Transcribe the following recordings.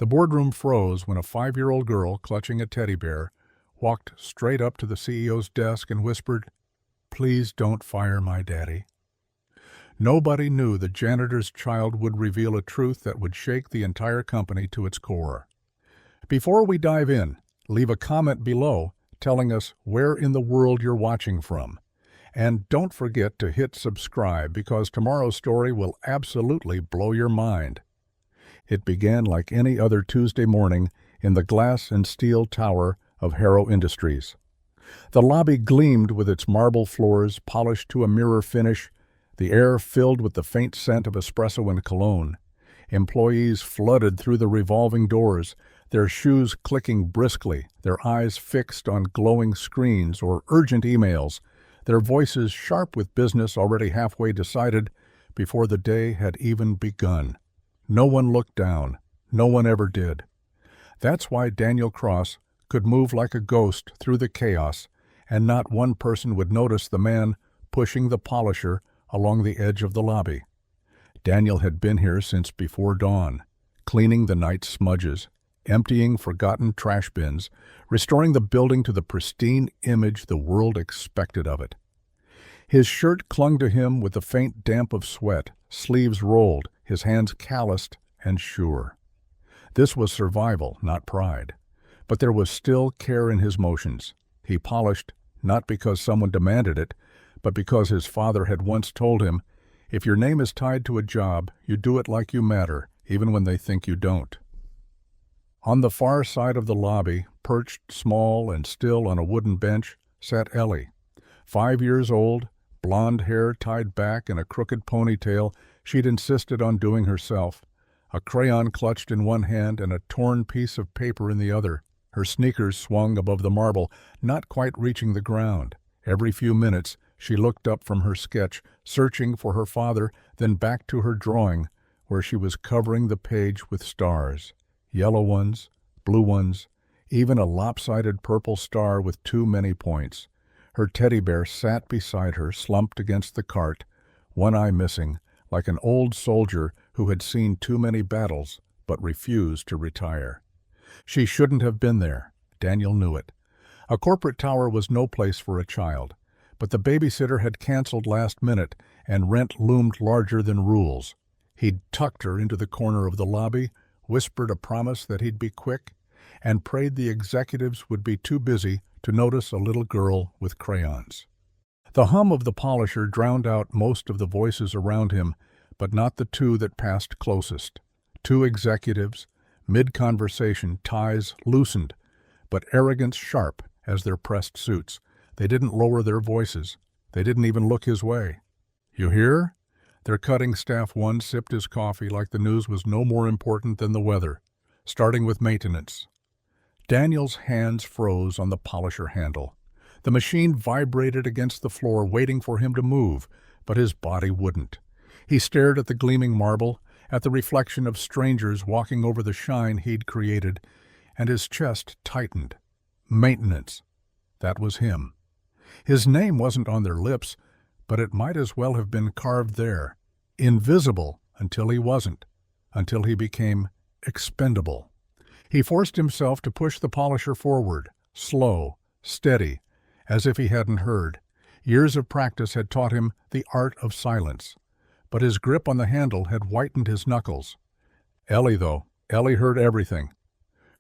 The boardroom froze when a 5-year-old girl, clutching a teddy bear, walked straight up to the CEO's desk and whispered, "Please don't fire my daddy." Nobody knew the janitor's child would reveal a truth that would shake the entire company to its core. Before we dive in, leave a comment below telling us where in the world you're watching from. And don't forget to hit subscribe because tomorrow's story will absolutely blow your mind. It began like any other Tuesday morning in the glass and steel tower of Harrow Industries. The lobby gleamed with its marble floors polished to a mirror finish, the air filled with the faint scent of espresso and cologne. Employees flooded through the revolving doors, their shoes clicking briskly, their eyes fixed on glowing screens or urgent emails, their voices sharp with business already halfway decided before the day had even begun. No one looked down. No one ever did. That's why Daniel Cross could move like a ghost through the chaos, and not one person would notice the man pushing the polisher along the edge of the lobby. Daniel had been here since before dawn, cleaning the night smudges, emptying forgotten trash bins, restoring the building to the pristine image the world expected of it. His shirt clung to him with the faint damp of sweat, sleeves rolled, his hands calloused and sure. This was survival, not pride. But there was still care in his motions. He polished, not because someone demanded it, but because his father had once told him, "If your name is tied to a job, you do it like you matter, even when they think you don't." On the far side of the lobby, perched small and still on a wooden bench, sat Ellie. 5 years old, blonde hair tied back in a crooked ponytail she'd insisted on doing herself, a crayon clutched in one hand and a torn piece of paper in the other. Her sneakers swung above the marble, not quite reaching the ground. Every few minutes, she looked up from her sketch, searching for her father, then back to her drawing, where she was covering the page with stars. Yellow ones, blue ones, even a lopsided purple star with too many points. Her teddy bear sat beside her, slumped against the cart, one eye missing, like an old soldier who had seen too many battles but refused to retire. She shouldn't have been there. Daniel knew it. A corporate tower was no place for a child, but the babysitter had canceled last minute and rent loomed larger than rules. He'd tucked her into the corner of the lobby, whispered a promise that he'd be quick, and prayed the executives would be too busy to notice a little girl with crayons. The hum of the polisher drowned out most of the voices around him, but not the two that passed closest. Two executives, mid-conversation, ties loosened, but arrogance sharp as their pressed suits. They didn't lower their voices. They didn't even look his way. "You hear?" Their cutting staff one sipped his coffee like the news was no more important than the weather, starting with maintenance. Daniel's hands froze on the polisher handle. The machine vibrated against the floor, waiting for him to move, but his body wouldn't. He stared at the gleaming marble, at the reflection of strangers walking over the shine he'd created, and his chest tightened. Maintenance. That was him. His name wasn't on their lips, but it might as well have been carved there. Invisible until he wasn't, until he became expendable. He forced himself to push the polisher forward, slow, steady, as if he hadn't heard. Years of practice had taught him the art of silence, but his grip on the handle had whitened his knuckles. Ellie heard everything.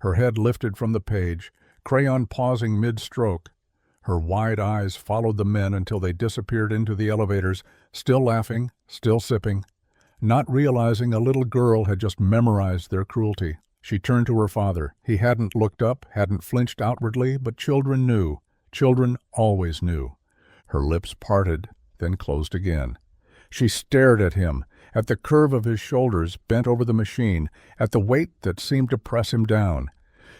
Her head lifted from the page, crayon pausing mid-stroke. Her wide eyes followed the men until they disappeared into the elevators, still laughing, still sipping, not realizing a little girl had just memorized their cruelty. She turned to her father. He hadn't looked up, hadn't flinched outwardly, but children knew. Children always knew. Her lips parted, then closed again. She stared at him, at the curve of his shoulders bent over the machine, at the weight that seemed to press him down.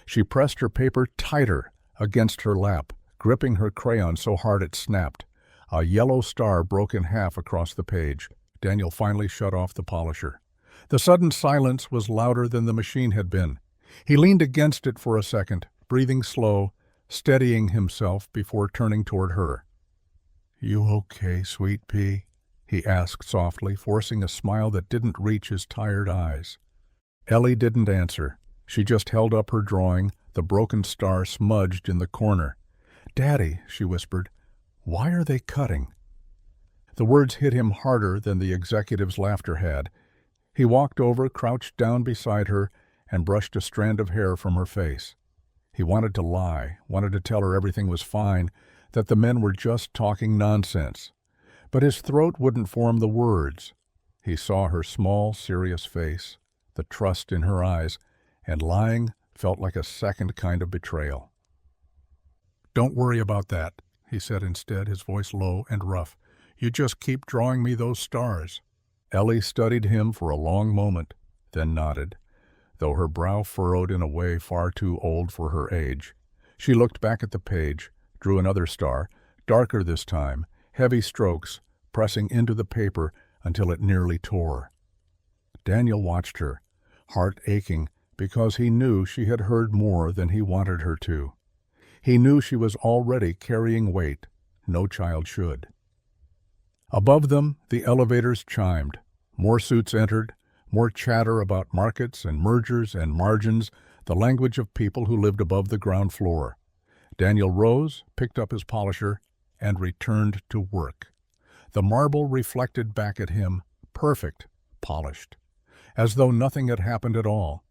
She pressed her paper tighter against her lap, gripping her crayon so hard it snapped. A yellow star broke in half across the page. Daniel finally shut off the polisher. The sudden silence was louder than the machine had been. He leaned against it for a second, breathing slow, steadying himself before turning toward her. "You okay, sweet pea?" he asked softly, forcing a smile that didn't reach his tired eyes. Ellie didn't answer. She just held up her drawing, the broken star smudged in the corner. "Daddy," she whispered, "why are they cutting?" The words hit him harder than the executive's laughter had. He walked over, crouched down beside her, and brushed a strand of hair from her face. He wanted to lie, wanted to tell her everything was fine, that the men were just talking nonsense. But his throat wouldn't form the words. He saw her small, serious face, the trust in her eyes, and lying felt like a second kind of betrayal. "Don't worry about that," he said instead, his voice low and rough. "You just keep drawing me those stars." Ellie studied him for a long moment, then nodded, though her brow furrowed in a way far too old for her age. She looked back at the page, drew another star, darker this time, heavy strokes, pressing into the paper until it nearly tore. Daniel watched her, heart aching, because he knew she had heard more than he wanted her to. He knew she was already carrying weight no child should. Above them, the elevators chimed. More suits entered, more chatter about markets and mergers and margins, the language of people who lived above the ground floor. Daniel rose, picked up his polisher, and returned to work. The marble reflected back at him, perfect, polished, as though nothing had happened at all.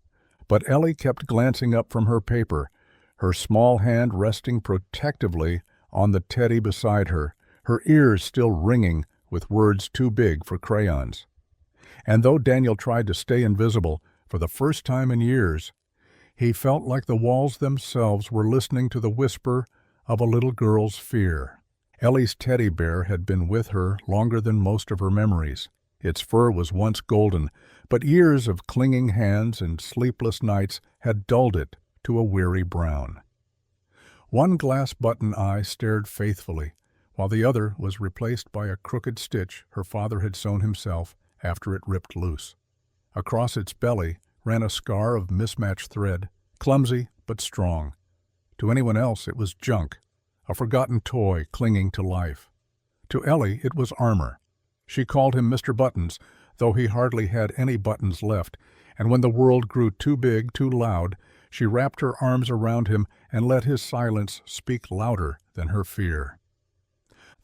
But Ellie kept glancing up from her paper, her small hand resting protectively on the teddy beside her, her ears still ringing with words too big for crayons. And though Daniel tried to stay invisible, for the first time in years, he felt like the walls themselves were listening to the whisper of a little girl's fear. Ellie's teddy bear had been with her longer than most of her memories. Its fur was once golden, but years of clinging hands and sleepless nights had dulled it to a weary brown. One glass button eye stared faithfully, while the other was replaced by a crooked stitch her father had sewn himself after it ripped loose. Across its belly ran a scar of mismatched thread, clumsy but strong. To anyone else it was junk, a forgotten toy clinging to life. To Ellie it was armor. She called him Mr. Buttons, though he hardly had any buttons left, and when the world grew too big, too loud, she wrapped her arms around him and let his silence speak louder than her fear.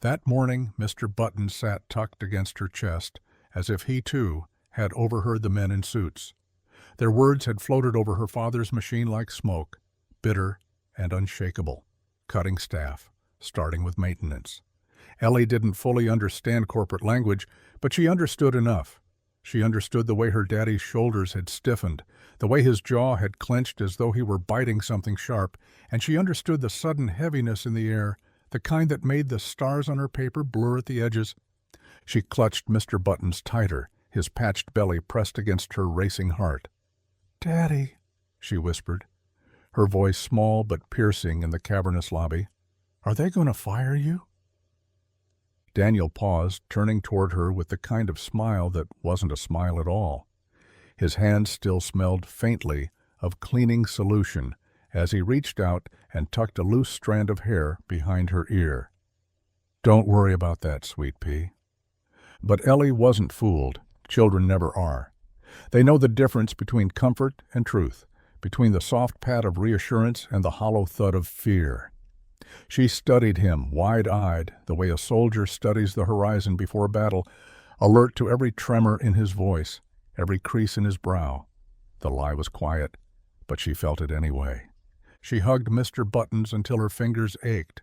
That morning Mr. Buttons sat tucked against her chest, as if he, too, had overheard the men in suits. Their words had floated over her father's machine like smoke, bitter and unshakable, cutting staff, starting with maintenance. Ellie didn't fully understand corporate language, but she understood enough. She understood the way her daddy's shoulders had stiffened, the way his jaw had clenched as though he were biting something sharp, and she understood the sudden heaviness in the air, the kind that made the stars on her paper blur at the edges. She clutched Mr. Buttons tighter, his patched belly pressed against her racing heart. "Daddy," she whispered, her voice small but piercing in the cavernous lobby. "Are they going to fire you?" Daniel paused, turning toward her with the kind of smile that wasn't a smile at all. His hand still smelled faintly of cleaning solution as he reached out and tucked a loose strand of hair behind her ear. "Don't worry about that, sweet pea." But Ellie wasn't fooled. Children never are. They know the difference between comfort and truth, between the soft pat of reassurance and the hollow thud of fear. She studied him, wide-eyed, the way a soldier studies the horizon before battle, alert to every tremor in his voice, every crease in his brow. The lie was quiet, but she felt it anyway. She hugged Mr. Buttons until her fingers ached.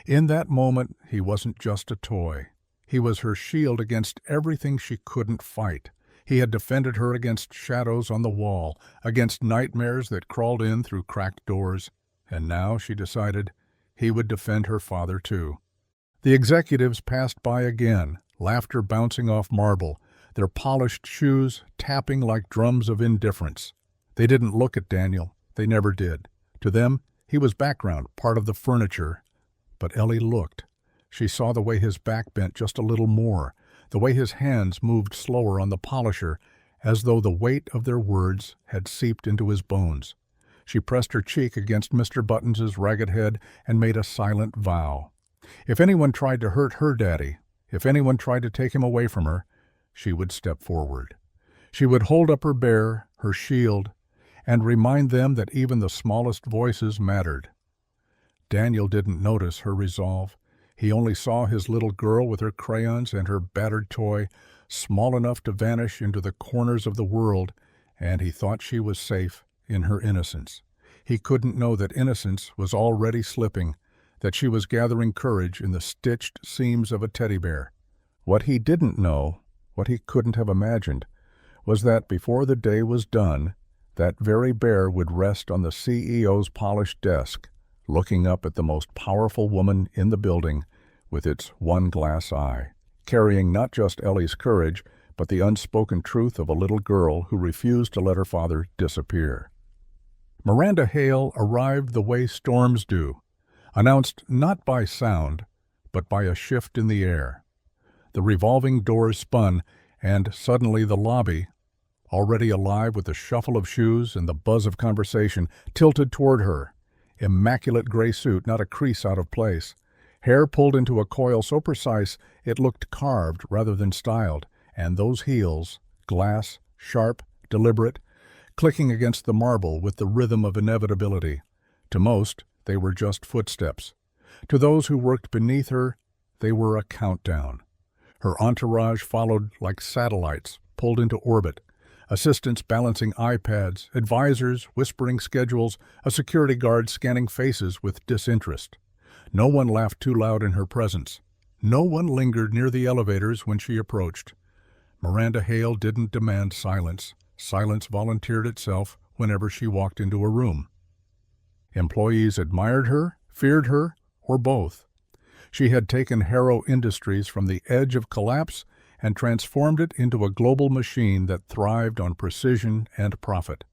In that moment, he wasn't just a toy. He was her shield against everything she couldn't fight. He had defended her against shadows on the wall, against nightmares that crawled in through cracked doors, and now, she decided, he would defend her father too. The executives passed by again, laughter bouncing off marble, their polished shoes tapping like drums of indifference. They didn't look at Daniel. They never did. To them, he was background, part of the furniture. But Ellie looked. She saw the way his back bent just a little more, the way his hands moved slower on the polisher, as though the weight of their words had seeped into his bones. She pressed her cheek against Mr. Buttons's ragged head and made a silent vow. If anyone tried to hurt her daddy, if anyone tried to take him away from her, she would step forward. She would hold up her bear, her shield, and remind them that even the smallest voices mattered. Daniel didn't notice her resolve. He only saw his little girl with her crayons and her battered toy, small enough to vanish into the corners of the world, and he thought she was safe in her innocence. He couldn't know that innocence was already slipping, that she was gathering courage in the stitched seams of a teddy bear. What he didn't know, what he couldn't have imagined, was that before the day was done, that very bear would rest on the CEO's polished desk, looking up at the most powerful woman in the building with its one glass eye, carrying not just Ellie's courage, but the unspoken truth of a little girl who refused to let her father disappear. Miranda Hale arrived the way storms do, announced not by sound, but by a shift in the air. The revolving doors spun, and suddenly the lobby, already alive with the shuffle of shoes and the buzz of conversation, tilted toward her. Immaculate gray suit, not a crease out of place. Hair pulled into a coil so precise it looked carved rather than styled, and those heels, glass, sharp, deliberate, clicking against the marble with the rhythm of inevitability. To most, they were just footsteps. To those who worked beneath her, they were a countdown. Her entourage followed like satellites pulled into orbit, assistants balancing iPads, advisors whispering schedules, a security guard scanning faces with disinterest. No one laughed too loud in her presence. No one lingered near the elevators when she approached. Miranda Hale didn't demand silence. Silence volunteered itself whenever she walked into a room. Employees admired her, feared her, or both. She had taken Harrow Industries from the edge of collapse and transformed it into a global machine that thrived on precision and profit.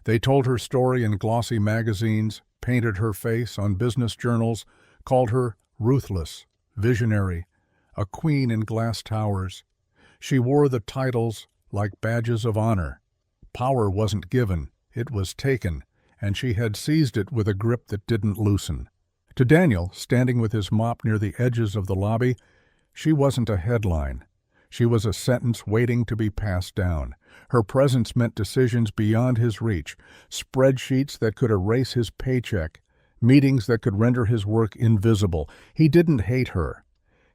They told her story in glossy magazines, painted her face on business journals, called her ruthless, visionary, a queen in glass towers. She wore the titles like badges of honor. Power wasn't given, it was taken, and she had seized it with a grip that didn't loosen. To Daniel, standing with his mop near the edges of the lobby, she wasn't a headline. She was a sentence waiting to be passed down. Her presence meant decisions beyond his reach, spreadsheets that could erase his paycheck, meetings that could render his work invisible. He didn't hate her.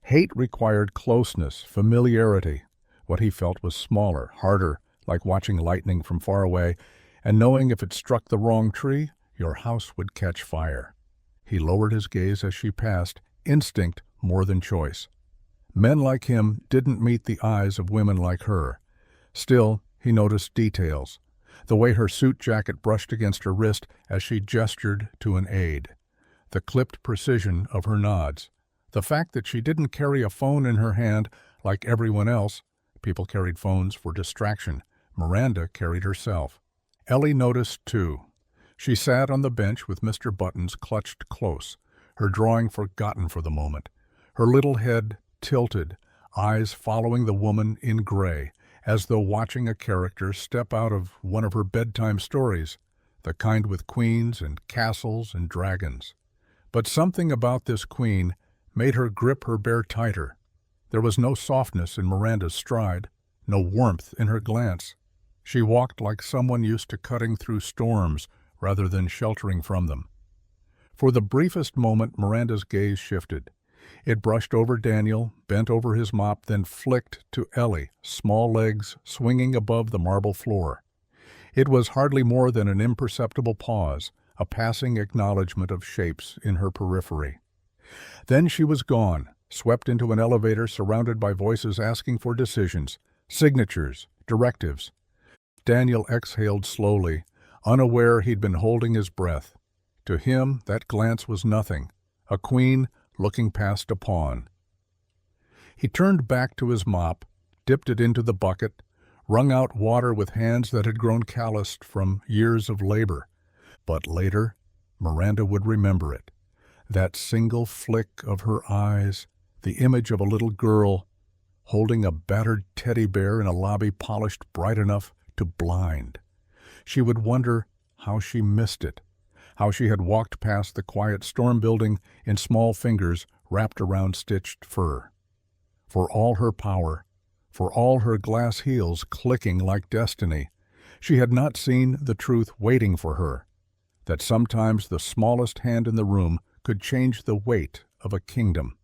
Hate required closeness, familiarity. What he felt was smaller, harder, like watching lightning from far away, and knowing if it struck the wrong tree, your house would catch fire. He lowered his gaze as she passed, instinct more than choice. Men like him didn't meet the eyes of women like her. Still, he noticed details. The way her suit jacket brushed against her wrist as she gestured to an aide. The clipped precision of her nods. The fact that she didn't carry a phone in her hand like everyone else. People carried phones for distraction. Miranda carried herself. Ellie noticed, too. She sat on the bench with Mr. Buttons clutched close, her drawing forgotten for the moment. Her little head tilted, eyes following the woman in gray, as though watching a character step out of one of her bedtime stories, the kind with queens and castles and dragons. But something about this queen made her grip her bear tighter. There was no softness in Miranda's stride, no warmth in her glance. She walked like someone used to cutting through storms rather than sheltering from them. For the briefest moment, Miranda's gaze shifted. It brushed over Daniel, bent over his mop, then flicked to Ellie, small legs swinging above the marble floor. It was hardly more than an imperceptible pause, a passing acknowledgement of shapes in her periphery. Then she was gone, swept into an elevator surrounded by voices asking for decisions, signatures, directives. Daniel exhaled slowly, unaware he'd been holding his breath. To him, that glance was nothing, a queen looking past a pawn. He turned back to his mop, dipped it into the bucket, wrung out water with hands that had grown calloused from years of labor. But later, Miranda would remember it. That single flick of her eyes, the image of a little girl holding a battered teddy bear in a lobby polished bright enough to blind. She would wonder how she missed it, how she had walked past the quiet storm building in small fingers wrapped around stitched fur. For all her power, for all her glass heels clicking like destiny, She had not seen the truth waiting for her, that sometimes the smallest hand in the room could change the weight of a kingdom.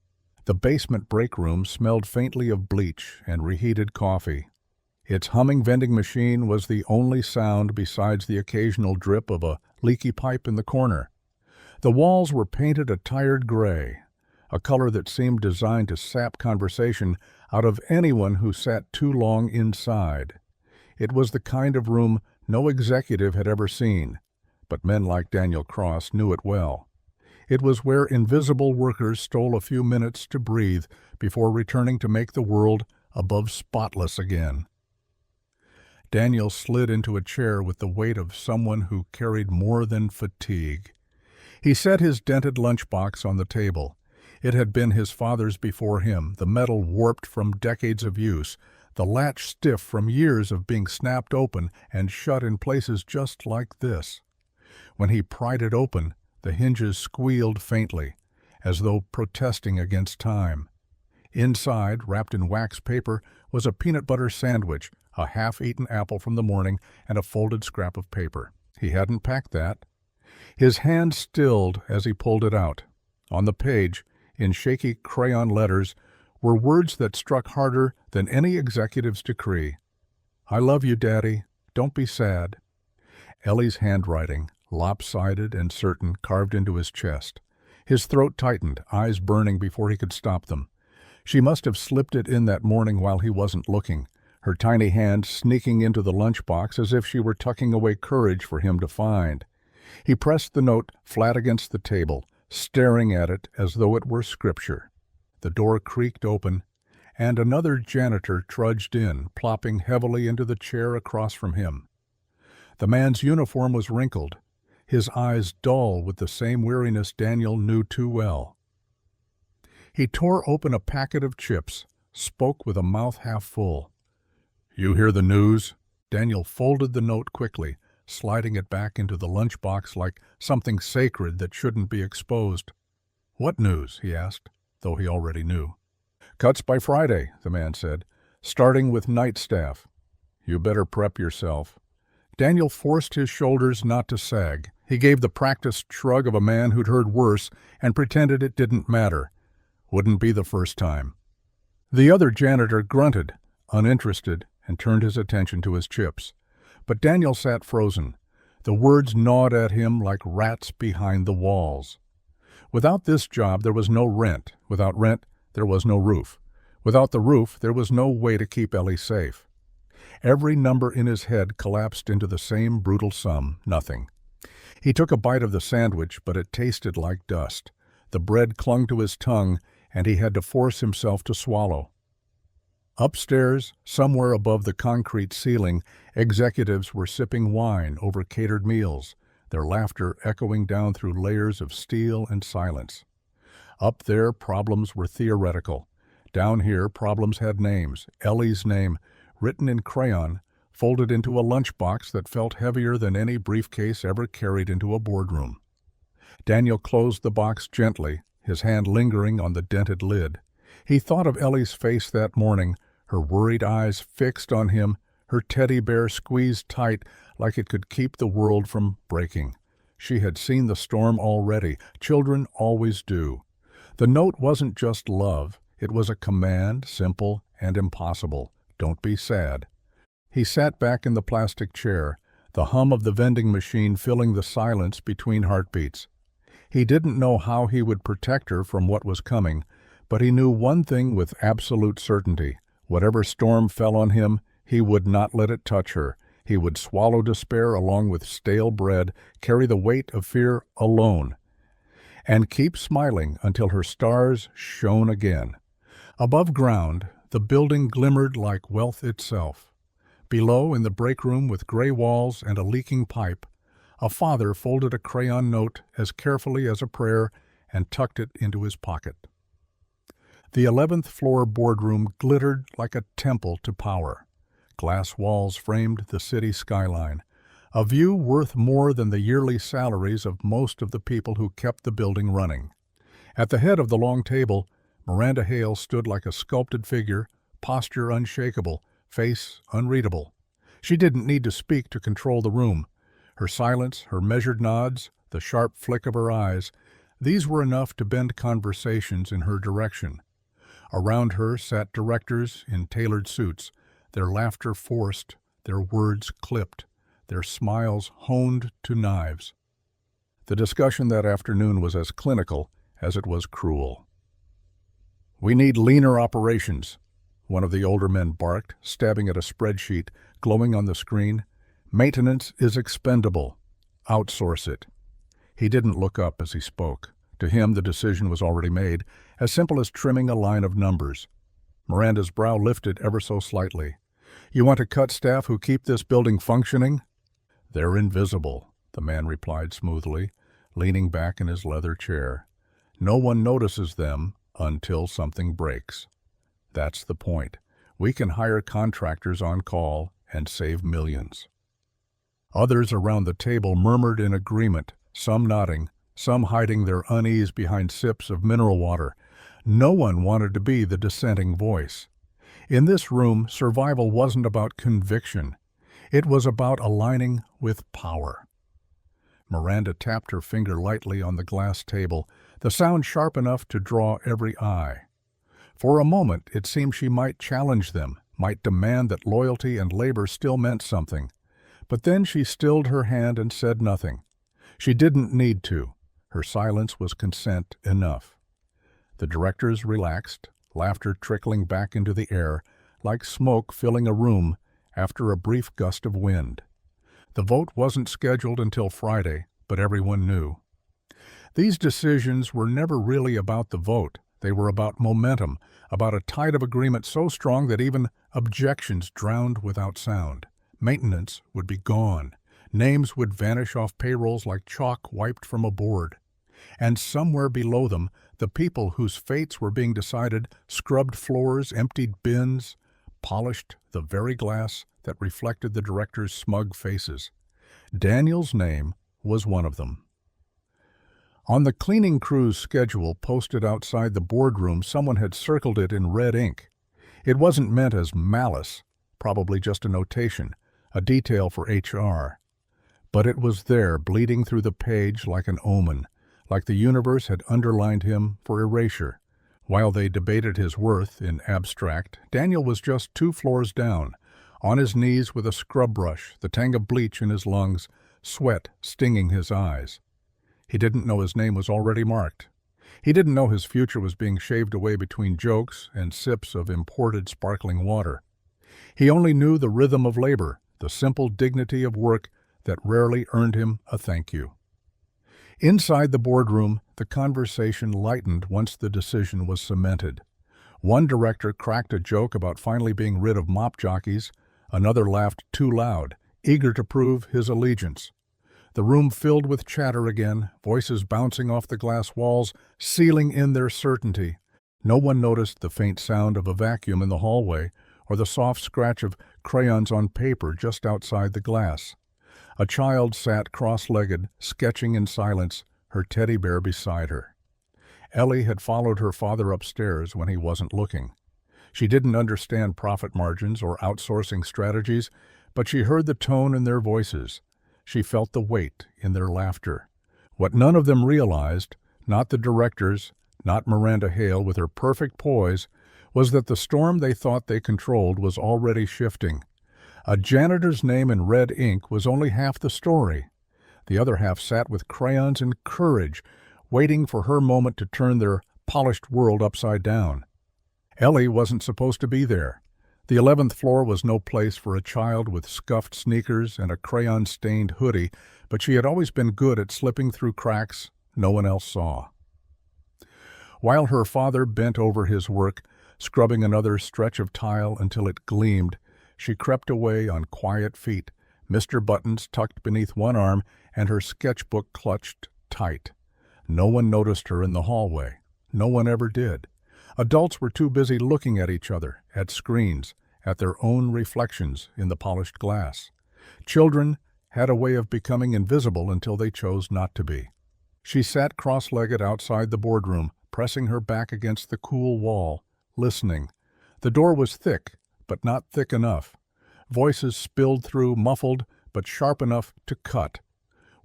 The basement break room smelled faintly of bleach and reheated coffee. Its humming vending machine was the only sound besides the occasional drip of a leaky pipe in the corner. The walls were painted a tired gray, a color that seemed designed to sap conversation out of anyone who sat too long inside. It was the kind of room no executive had ever seen, but men like Daniel Cross knew it well. It was where invisible workers stole a few minutes to breathe before returning to make the world above spotless again. Daniel slid into a chair with the weight of someone who carried more than fatigue. He set his dented lunchbox on the table. It had been his father's before him, the metal warped from decades of use, the latch stiff from years of being snapped open and shut in places just like this. When he pried it open, the hinges squealed faintly, as though protesting against time. Inside, wrapped in wax paper, was a peanut butter sandwich, a half-eaten apple from the morning, and a folded scrap of paper. He hadn't packed that. His hand stilled as he pulled it out. On the page, in shaky crayon letters, were words that struck harder than any executive's decree. "I love you, Daddy. Don't be sad." Ellie's handwriting, lopsided and certain, carved into his chest. His throat tightened, eyes burning before he could stop them. She must have slipped it in that morning while he wasn't looking, her tiny hand sneaking into the lunchbox as if she were tucking away courage for him to find. He pressed the note flat against the table, staring at it as though it were scripture. The door creaked open, and another janitor trudged in, plopping heavily into the chair across from him. The man's uniform was wrinkled, his eyes dull with the same weariness Daniel knew too well. He tore open a packet of chips, spoke with a mouth half full. "You hear the news?" Daniel folded the note quickly, sliding it back into the lunchbox like something sacred that shouldn't be exposed. "What news?" he asked, though he already knew. "Cuts by Friday," the man said, "starting with night staff. You better prep yourself." Daniel forced his shoulders not to sag. He gave the practiced shrug of a man who'd heard worse and pretended it didn't matter. Wouldn't be the first time. The other janitor grunted, uninterested, and turned his attention to his chips. But Daniel sat frozen. The words gnawed at him like rats behind the walls. Without this job, there was no rent. Without rent, there was no roof. Without the roof, there was no way to keep Ellie safe. Every number in his head collapsed into the same brutal sum, nothing. He took a bite of the sandwich, but it tasted like dust. The bread clung to his tongue, and he had to force himself to swallow. Upstairs, somewhere above the concrete ceiling, executives were sipping wine over catered meals, their laughter echoing down through layers of steel and silence. Up there, problems were theoretical. Down here, problems had names. Ellie's name, written in crayon, folded into a lunchbox that felt heavier than any briefcase ever carried into a boardroom. Daniel closed the box gently, his hand lingering on the dented lid. He thought of Ellie's face that morning, her worried eyes fixed on him, her teddy bear squeezed tight like it could keep the world from breaking. She had seen the storm already. Children always do. The note wasn't just love. It was a command, simple and impossible. Don't be sad. He sat back in the plastic chair, the hum of the vending machine filling the silence between heartbeats. He didn't know how he would protect her from what was coming, but he knew one thing with absolute certainty. Whatever storm fell on him, he would not let it touch her. He would swallow despair along with stale bread, carry the weight of fear alone, and keep smiling until her stars shone again. Above ground, the building glimmered like wealth itself. Below, in the break room with gray walls and a leaking pipe, a father folded a crayon note as carefully as a prayer and tucked it into his pocket. The 11th floor boardroom glittered like a temple to power. Glass walls framed the city skyline, a view worth more than the yearly salaries of most of the people who kept the building running. At the head of the long table, Miranda Hale stood like a sculpted figure, posture unshakable, face unreadable. She didn't need to speak to control the room. Her silence, her measured nods, the sharp flick of her eyes, these were enough to bend conversations in her direction. Around her sat directors in tailored suits, their laughter forced, their words clipped, their smiles honed to knives. The discussion that afternoon was as clinical as it was cruel. "We need leaner operations," one of the older men barked, stabbing at a spreadsheet glowing on the screen. "Maintenance is expendable. Outsource it." He didn't look up as he spoke. To him, the decision was already made, as simple as trimming a line of numbers. Miranda's brow lifted ever so slightly. "You want to cut staff who keep this building functioning?" "They're invisible," the man replied smoothly, leaning back in his leather chair. "No one notices them until something breaks. That's the point. We can hire contractors on call and save millions." Others around the table murmured in agreement, some nodding, some hiding their unease behind sips of mineral water. No one wanted to be the dissenting voice. In this room, survival wasn't about conviction. It was about aligning with power. Miranda tapped her finger lightly on the glass table, the sound sharp enough to draw every eye. For a moment, it seemed she might challenge them, might demand that loyalty and labor still meant something. But then she stilled her hand and said nothing. She didn't need to. Her silence was consent enough. The directors relaxed, laughter trickling back into the air, like smoke filling a room after a brief gust of wind. The vote wasn't scheduled until Friday, but everyone knew. These decisions were never really about the vote. They were about momentum, about a tide of agreement so strong that even objections drowned without sound. Maintenance would be gone. Names would vanish off payrolls like chalk wiped from a board. And somewhere below them, the people whose fates were being decided scrubbed floors, emptied bins, polished the very glass that reflected the directors' smug faces. Daniel's name was one of them. On the cleaning crew's schedule posted outside the boardroom, someone had circled it in red ink. It wasn't meant as malice, probably just a notation, a detail for HR. But it was there, bleeding through the page like an omen, like the universe had underlined him for erasure. While they debated his worth in abstract, Daniel was just 2 floors down, on his knees with a scrub brush, the tang of bleach in his lungs, sweat stinging his eyes. He didn't know his name was already marked. He didn't know his future was being shaved away between jokes and sips of imported sparkling water. He only knew the rhythm of labor, the simple dignity of work that rarely earned him a thank you. Inside the boardroom, the conversation lightened once the decision was cemented. One director cracked a joke about finally being rid of mop jockeys. Another laughed too loud, eager to prove his allegiance. The room filled with chatter again, voices bouncing off the glass walls, sealing in their certainty. No one noticed the faint sound of a vacuum in the hallway or the soft scratch of crayons on paper just outside the glass. A child sat cross-legged, sketching in silence, her teddy bear beside her. Ellie had followed her father upstairs when he wasn't looking. She didn't understand profit margins or outsourcing strategies, but she heard the tone in their voices. She felt the weight in their laughter. What none of them realized, not the directors, not Miranda Hale with her perfect poise, was that the storm they thought they controlled was already shifting. A janitor's name in red ink was only half the story. The other half sat with crayons and courage, waiting for her moment to turn their polished world upside down. Ellie wasn't supposed to be there. The 11th floor was no place for a child with scuffed sneakers and a crayon-stained hoodie, but she had always been good at slipping through cracks no one else saw. While her father bent over his work, scrubbing another stretch of tile until it gleamed, she crept away on quiet feet, Mr. Buttons tucked beneath one arm and her sketchbook clutched tight. No one noticed her in the hallway. No one ever did. Adults were too busy looking at each other, at screens, at their own reflections in the polished glass. Children had a way of becoming invisible until they chose not to be. She sat cross-legged outside the boardroom, pressing her back against the cool wall, listening. The door was thick, but not thick enough. Voices spilled through, muffled, but sharp enough to cut.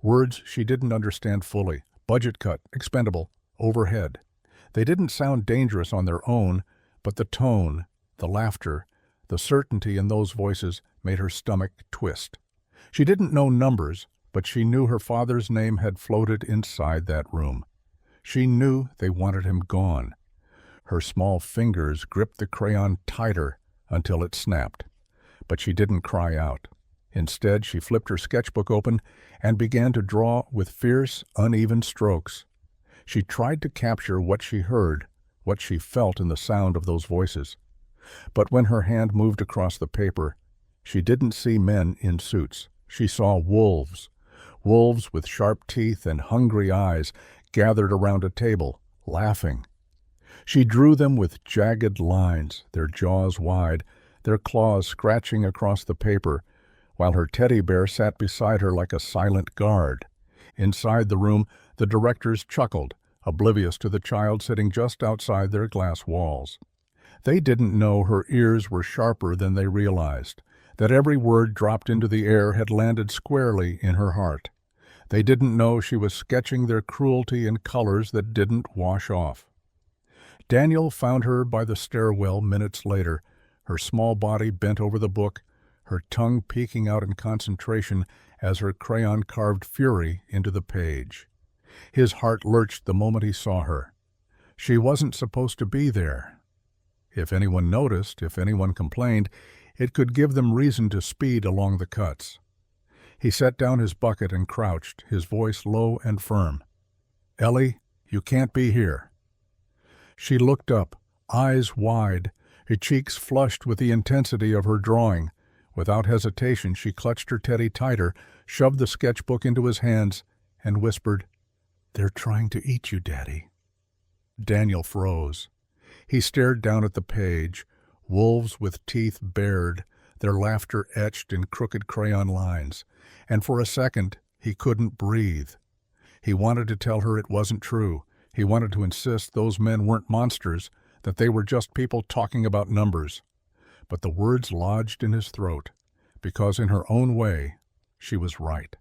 Words she didn't understand fully. Budget cut, expendable, overhead. They didn't sound dangerous on their own, but the tone, the laughter, the certainty in those voices made her stomach twist. She didn't know numbers, but she knew her father's name had floated inside that room. She knew they wanted him gone. Her small fingers gripped the crayon tighter until it snapped. But she didn't cry out. Instead, she flipped her sketchbook open and began to draw with fierce, uneven strokes. She tried to capture what she heard, what she felt in the sound of those voices. But when her hand moved across the paper, she didn't see men in suits. She saw wolves. Wolves with sharp teeth and hungry eyes gathered around a table, laughing. She drew them with jagged lines, their jaws wide, their claws scratching across the paper, while her teddy bear sat beside her like a silent guard. Inside the room, the directors chuckled, oblivious to the child sitting just outside their glass walls. They didn't know her ears were sharper than they realized, that every word dropped into the air had landed squarely in her heart. They didn't know she was sketching their cruelty in colors that didn't wash off. Daniel found her by the stairwell minutes later, her small body bent over the book, her tongue peeking out in concentration as her crayon carved fury into the page. His heart lurched the moment he saw her. She wasn't supposed to be there. If anyone noticed, if anyone complained, it could give them reason to speed along the cuts. He set down his bucket and crouched, his voice low and firm. "Ellie, you can't be here." She looked up, eyes wide, her cheeks flushed with the intensity of her drawing. Without hesitation, she clutched her teddy tighter, shoved the sketchbook into his hands, and whispered, "They're trying to eat you, Daddy." Daniel froze. He stared down at the page, wolves with teeth bared, their laughter etched in crooked crayon lines, and for a second he couldn't breathe. He wanted to tell her it wasn't true. He wanted to insist those men weren't monsters, that they were just people talking about numbers. But the words lodged in his throat, because in her own way, she was right.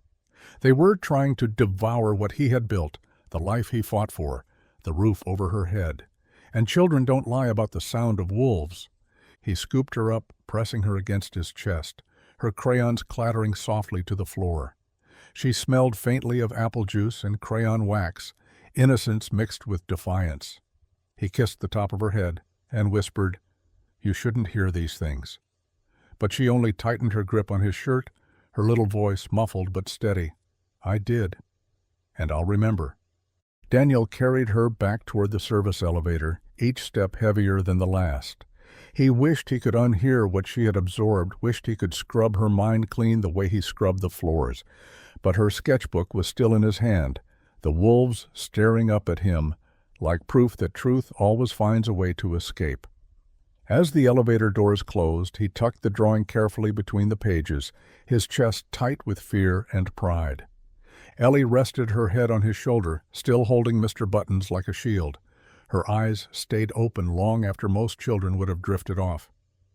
They were trying to devour what he had built, the life he fought for, the roof over her head. And children don't lie about the sound of wolves. He scooped her up, pressing her against his chest, her crayons clattering softly to the floor. She smelled faintly of apple juice and crayon wax, innocence mixed with defiance. He kissed the top of her head and whispered, "You shouldn't hear these things." But she only tightened her grip on his shirt, her little voice muffled but steady. "I did, and I'll remember." Daniel carried her back toward the service elevator, each step heavier than the last. He wished he could unhear what she had absorbed, wished he could scrub her mind clean the way he scrubbed the floors. But her sketchbook was still in his hand, the wolves staring up at him, like proof that truth always finds a way to escape. As the elevator doors closed, he tucked the drawing carefully between the pages, his chest tight with fear and pride. Ellie rested her head on his shoulder, still holding Mr. Buttons like a shield. Her eyes stayed open long after most children would have drifted off.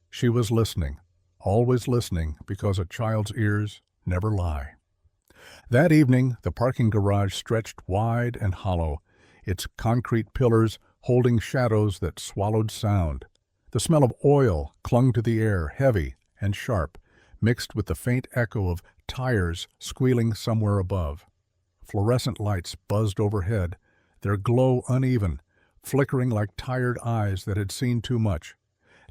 She was listening, always listening, because a child's ears never lie. That evening, the parking garage stretched wide and hollow, its concrete pillars holding shadows that swallowed sound. The smell of oil clung to the air, heavy and sharp, mixed with the faint echo of tires squealing somewhere above. Fluorescent lights buzzed overhead, their glow uneven, flickering like tired eyes that had seen too much.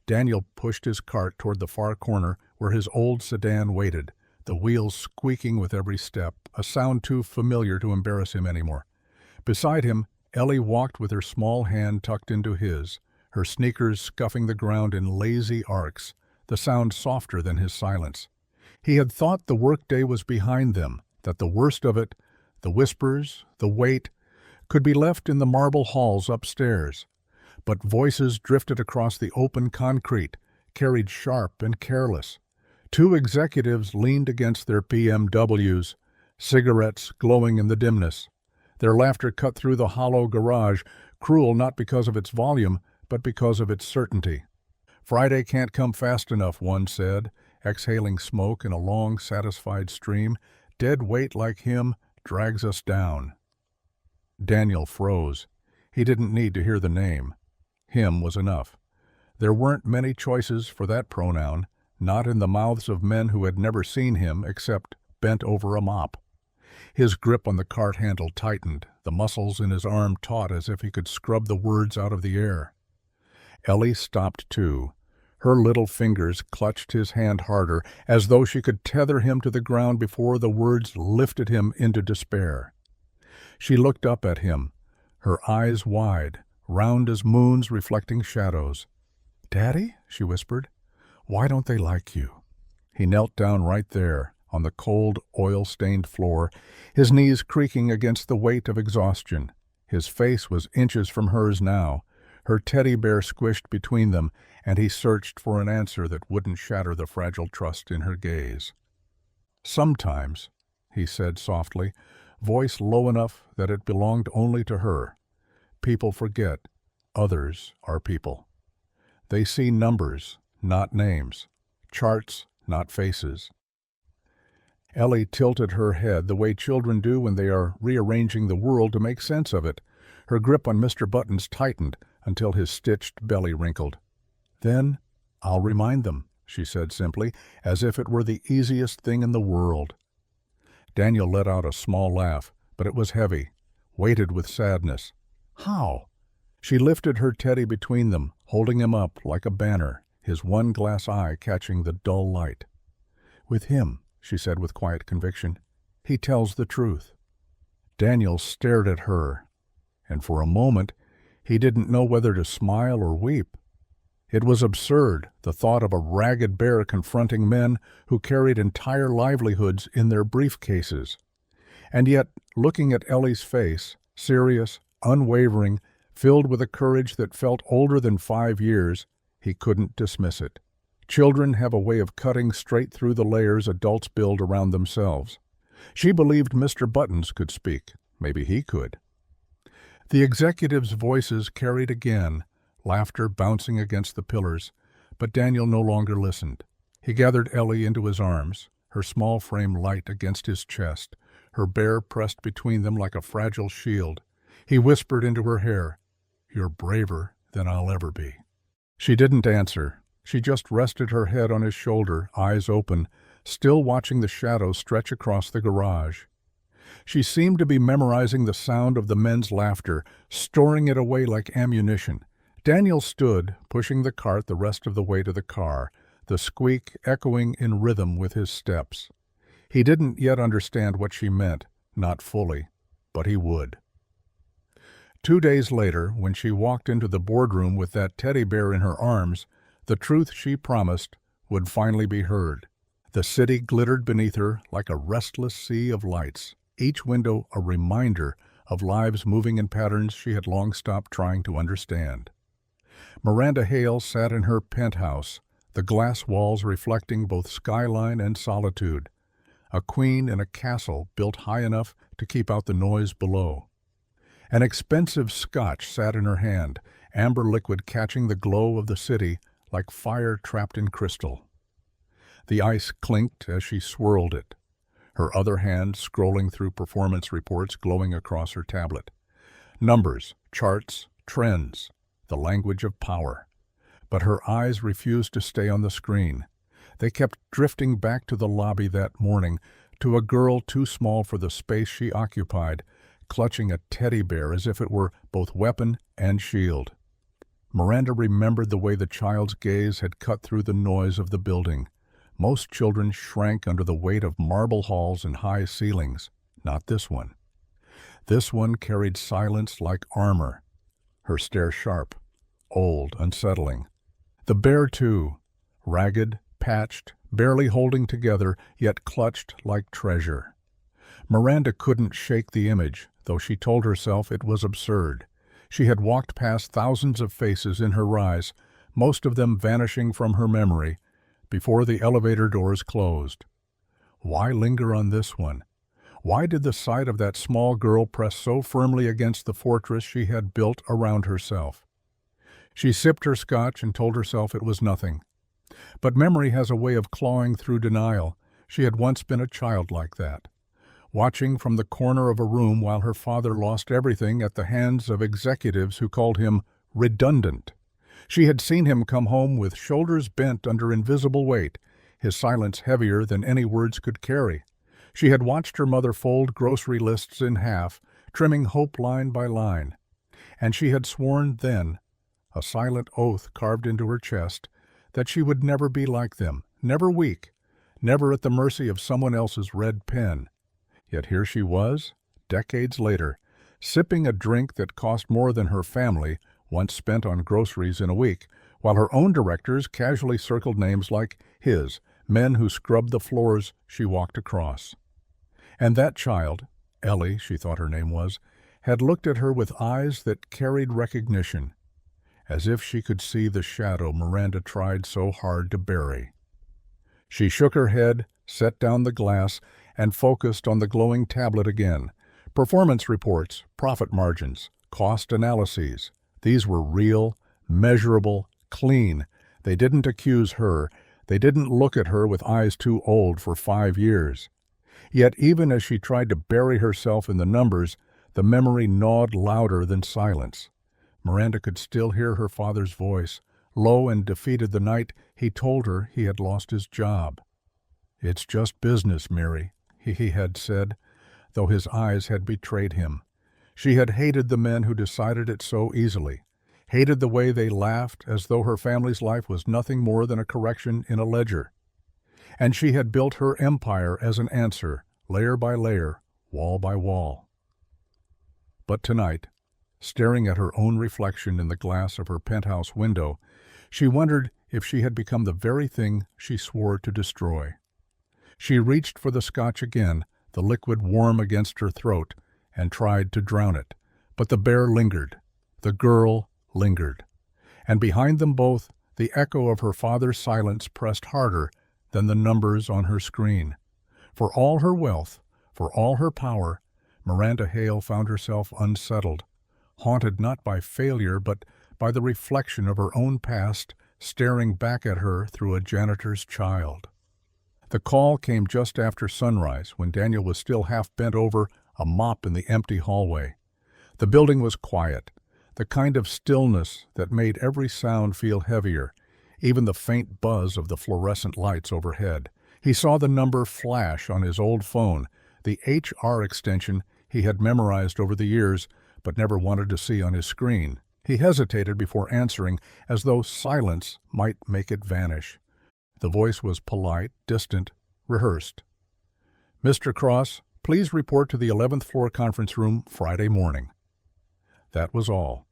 Daniel pushed his cart toward the far corner where his old sedan waited, the wheels squeaking with every step, a sound too familiar to embarrass him anymore. Beside him, Ellie walked with her small hand tucked into his, her sneakers scuffing the ground in lazy arcs, the sound softer than his silence. He had thought the workday was behind them, that the worst of it, the whispers, the weight, could be left in the marble halls upstairs. But voices drifted across the open concrete, carried sharp and careless. Two executives leaned against their PMWs, cigarettes glowing in the dimness. Their laughter cut through the hollow garage, cruel not because of its volume, but because of its certainty. "Friday can't come fast enough," one said, exhaling smoke in a long, satisfied stream. Dead weight like him drags us down. Daniel froze. He didn't need to hear the name. Him was enough. There weren't many choices for that pronoun, not in the mouths of men who had never seen him except bent over a mop. His grip on the cart handle tightened, the muscles in his arm taut as if he could scrub the words out of the air. Ellie stopped too. Her little fingers clutched his hand harder, as though she could tether him to the ground before the words lifted him into despair. She looked up at him, her eyes wide, round as moons reflecting shadows. "Daddy," she whispered, "why don't they like you?" He knelt down right there, on the cold, oil-stained floor, his knees creaking against the weight of exhaustion. His face was inches from hers now, her teddy bear squished between them, and he searched for an answer that wouldn't shatter the fragile trust in her gaze. "Sometimes," he said softly, voice low enough that it belonged only to her, "people forget others are people. They see numbers, not names, charts, not faces." Ellie tilted her head the way children do when they are rearranging the world to make sense of it. Her grip on Mr. Buttons tightened until his stitched belly wrinkled. "Then I'll remind them," she said simply, as if it were the easiest thing in the world. Daniel let out a small laugh, but it was heavy, weighted with sadness. "How?" She lifted her teddy between them, holding him up like a banner, his one glass eye catching the dull light. "With him," she said with quiet conviction, "he tells the truth." Daniel stared at her, and for a moment he didn't know whether to smile or weep. It was absurd, the thought of a ragged bear confronting men who carried entire livelihoods in their briefcases. And yet, looking at Ellie's face, serious, unwavering, filled with a courage that felt older than 5 years, he couldn't dismiss it. Children have a way of cutting straight through the layers adults build around themselves. She believed Mr. Buttons could speak. Maybe he could. The executives' voices carried again, laughter bouncing against the pillars, but Daniel no longer listened. He gathered Ellie into his arms, her small frame light against his chest, her bear pressed between them like a fragile shield. He whispered into her hair, "You're braver than I'll ever be." She didn't answer. She just rested her head on his shoulder, eyes open, still watching the shadows stretch across the garage. She seemed to be memorizing the sound of the men's laughter, storing it away like ammunition. Daniel stood, pushing the cart the rest of the way to the car, the squeak echoing in rhythm with his steps. He didn't yet understand what she meant, not fully, but he would. 2 days later, when she walked into the boardroom with that teddy bear in her arms, the truth she promised would finally be heard. The city glittered beneath her like a restless sea of lights, each window a reminder of lives moving in patterns she had long stopped trying to understand. Miranda Hale sat in her penthouse, the glass walls reflecting both skyline and solitude, a queen in a castle built high enough to keep out the noise below. An expensive scotch sat in her hand, amber liquid catching the glow of the city like fire trapped in crystal. The ice clinked as she swirled it, her other hand scrolling through performance reports glowing across her tablet. Numbers, charts, trends, the language of power. But her eyes refused to stay on the screen. They kept drifting back to the lobby that morning, to a girl too small for the space she occupied, clutching a teddy bear as if it were both weapon and shield. Miranda remembered the way the child's gaze had cut through the noise of the building. Most children shrank under the weight of marble halls and high ceilings. Not this one. This one carried silence like armor, her stare sharp, old, unsettling. The bear, too, ragged, patched, barely holding together, yet clutched like treasure. Miranda couldn't shake the image, though she told herself it was absurd. She had walked past thousands of faces in her rise, most of them vanishing from her memory, before the elevator doors closed. Why linger on this one? Why did the sight of that small girl press so firmly against the fortress she had built around herself? She sipped her scotch and told herself it was nothing. But memory has a way of clawing through denial. She had once been a child like that, watching from the corner of a room while her father lost everything at the hands of executives who called him redundant. She had seen him come home with shoulders bent under invisible weight, his silence heavier than any words could carry. She had watched her mother fold grocery lists in half, trimming hope line by line. And she had sworn then, a silent oath carved into her chest, that she would never be like them, never weak, never at the mercy of someone else's red pen. Yet here she was, decades later, sipping a drink that cost more than her family once spent on groceries in a week, while her own directors casually circled names like his, men who scrubbed the floors she walked across. And that child, Ellie, she thought her name was, had looked at her with eyes that carried recognition, as if she could see the shadow Miranda tried so hard to bury. She shook her head, set down the glass, and focused on the glowing tablet again. Performance reports, profit margins, cost analyses. These were real, measurable, clean. They didn't accuse her. They didn't look at her with eyes too old for 5 years. Yet even as she tried to bury herself in the numbers, the memory gnawed louder than silence. Miranda could still hear her father's voice, low and defeated the night he told her he had lost his job. "It's just business, Mary," he had said, though his eyes had betrayed him. She had hated the men who decided it so easily, hated the way they laughed as though her family's life was nothing more than a correction in a ledger. And she had built her empire as an answer, layer by layer, wall by wall. But tonight, staring at her own reflection in the glass of her penthouse window, she wondered if she had become the very thing she swore to destroy. She reached for the scotch again, the liquid warm against her throat, and tried to drown it. But the bear lingered. The girl lingered. And behind them both, the echo of her father's silence pressed harder than the numbers on her screen. For all her wealth, for all her power, Miranda Hale found herself unsettled, haunted not by failure but by the reflection of her own past staring back at her through a janitor's child. The call came just after sunrise, when Daniel was still half bent over a mop in the empty hallway. The building was quiet, the kind of stillness that made every sound feel heavier, even the faint buzz of the fluorescent lights overhead. He saw the number flash on his old phone, the HR extension he had memorized over the years but never wanted to see on his screen. He hesitated before answering, as though silence might make it vanish. The voice was polite, distant, rehearsed. "Mr. Cross, please report to the 11th floor conference room Friday morning." That was all.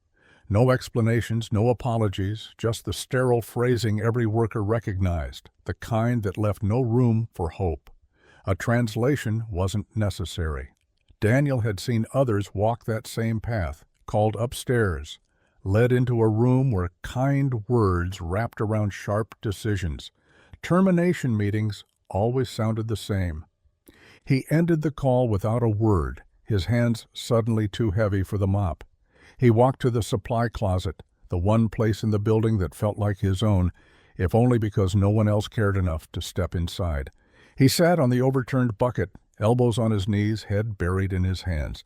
No explanations, no apologies, just the sterile phrasing every worker recognized, the kind that left no room for hope. A translation wasn't necessary. Daniel had seen others walk that same path, called upstairs, led into a room where kind words wrapped around sharp decisions. Termination meetings always sounded the same. He ended the call without a word, his hands suddenly too heavy for the mop. He walked to the supply closet, the one place in the building that felt like his own, if only because no one else cared enough to step inside. He sat on the overturned bucket, elbows on his knees, head buried in his hands.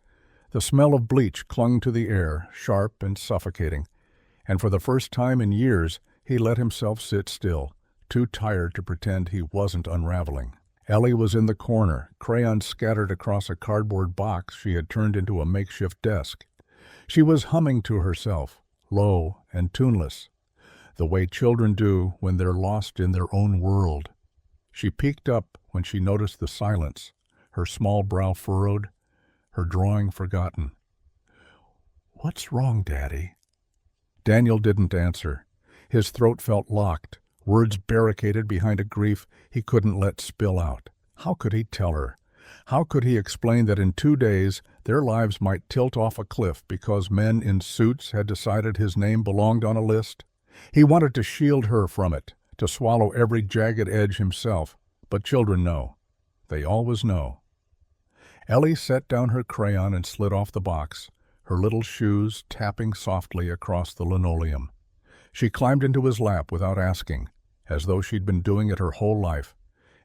The smell of bleach clung to the air, sharp and suffocating, and for the first time in years he let himself sit still, too tired to pretend he wasn't unraveling. Ellie was in the corner, crayons scattered across a cardboard box she had turned into a makeshift desk. She was humming to herself, low and tuneless, the way children do when they're lost in their own world. She peeked up when she noticed the silence, her small brow furrowed, her drawing forgotten. "What's wrong, Daddy?" Daniel didn't answer. His throat felt locked, words barricaded behind a grief he couldn't let spill out. How could he tell her? How could he explain that in 2 days their lives might tilt off a cliff because men in suits had decided his name belonged on a list? He wanted to shield her from it, to swallow every jagged edge himself, but children know. They always know. Ellie set down her crayon and slid off the box, her little shoes tapping softly across the linoleum. She climbed into his lap without asking, as though she'd been doing it her whole life,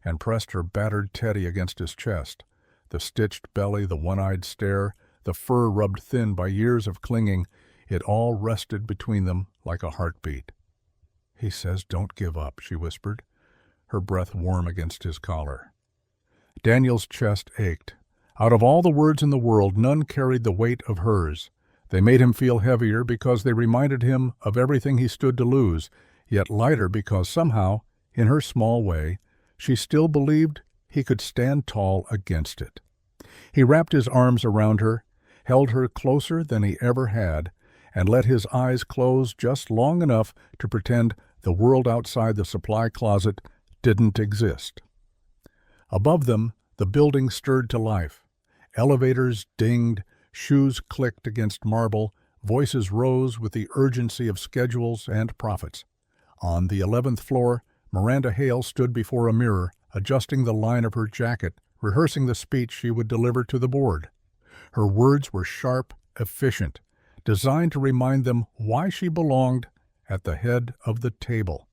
and pressed her battered Teddy against his chest. The stitched belly, the one-eyed stare, the fur rubbed thin by years of clinging, it all rested between them like a heartbeat. "He says don't give up," she whispered, her breath warm against his collar. Daniel's chest ached. Out of all the words in the world, none carried the weight of hers. They made him feel heavier because they reminded him of everything he stood to lose, yet lighter because somehow, in her small way, she still believed he could stand tall against it. He wrapped his arms around her, held her closer than he ever had, and let his eyes close just long enough to pretend the world outside the supply closet didn't exist. Above them, the building stirred to life. Elevators dinged, shoes clicked against marble, voices rose with the urgency of schedules and profits. On the 11th floor, Miranda Hale stood before a mirror, adjusting the line of her jacket, rehearsing the speech she would deliver to the board. Her words were sharp, efficient, designed to remind them why she belonged at the head of the table.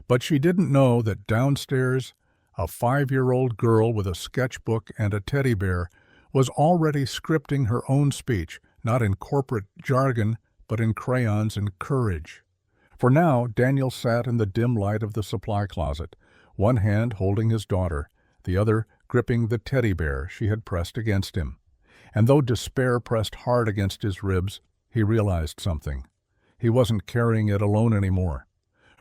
But she didn't know that downstairs, a 5-year-old girl with a sketchbook and a teddy bear was already scripting her own speech, not in corporate jargon, but in crayons and courage. For now, Daniel sat in the dim light of the supply closet, one hand holding his daughter, the other gripping the teddy bear she had pressed against him. And though despair pressed hard against his ribs, he realized something. He wasn't carrying it alone anymore.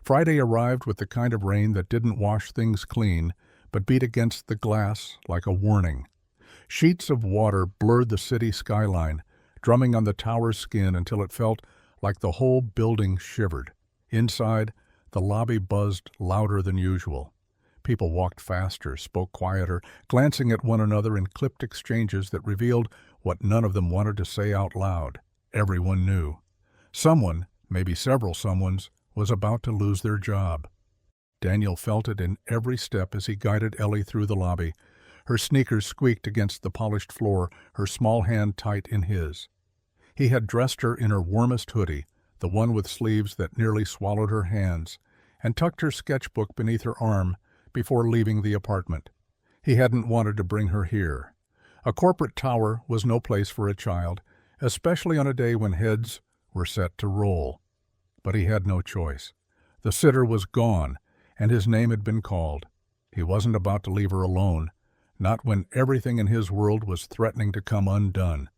Friday arrived with the kind of rain that didn't wash things clean, but beat against the glass like a warning. Sheets of water blurred the city skyline, drumming on the tower's skin until it felt like the whole building shivered. Inside, the lobby buzzed louder than usual. People walked faster, spoke quieter, glancing at one another in clipped exchanges that revealed what none of them wanted to say out loud. Everyone knew. Someone, maybe several someones, was about to lose their job. Daniel felt it in every step as he guided Ellie through the lobby. Her sneakers squeaked against the polished floor, her small hand tight in his. He had dressed her in her warmest hoodie, the one with sleeves that nearly swallowed her hands, and tucked her sketchbook beneath her arm before leaving the apartment. He hadn't wanted to bring her here. A corporate tower was no place for a child, especially on a day when heads were set to roll. But he had no choice. The sitter was gone, and his name had been called. He wasn't about to leave her alone, not when everything in his world was threatening to come undone.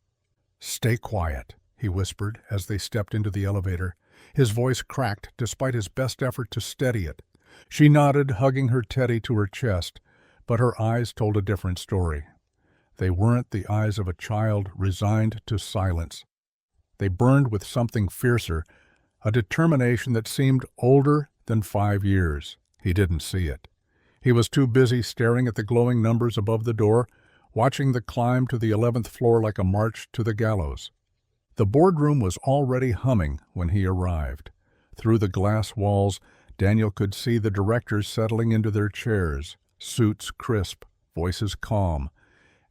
"Stay quiet," he whispered as they stepped into the elevator. His voice cracked despite his best effort to steady it. She nodded, hugging her teddy to her chest, but her eyes told a different story. They weren't the eyes of a child resigned to silence. They burned with something fiercer, a determination that seemed older than 5 years. He didn't see it. He was too busy staring at the glowing numbers above the door, watching the climb to the 11th floor like a march to the gallows. The boardroom was already humming when he arrived. Through the glass walls, Daniel could see the directors settling into their chairs, suits crisp, voices calm,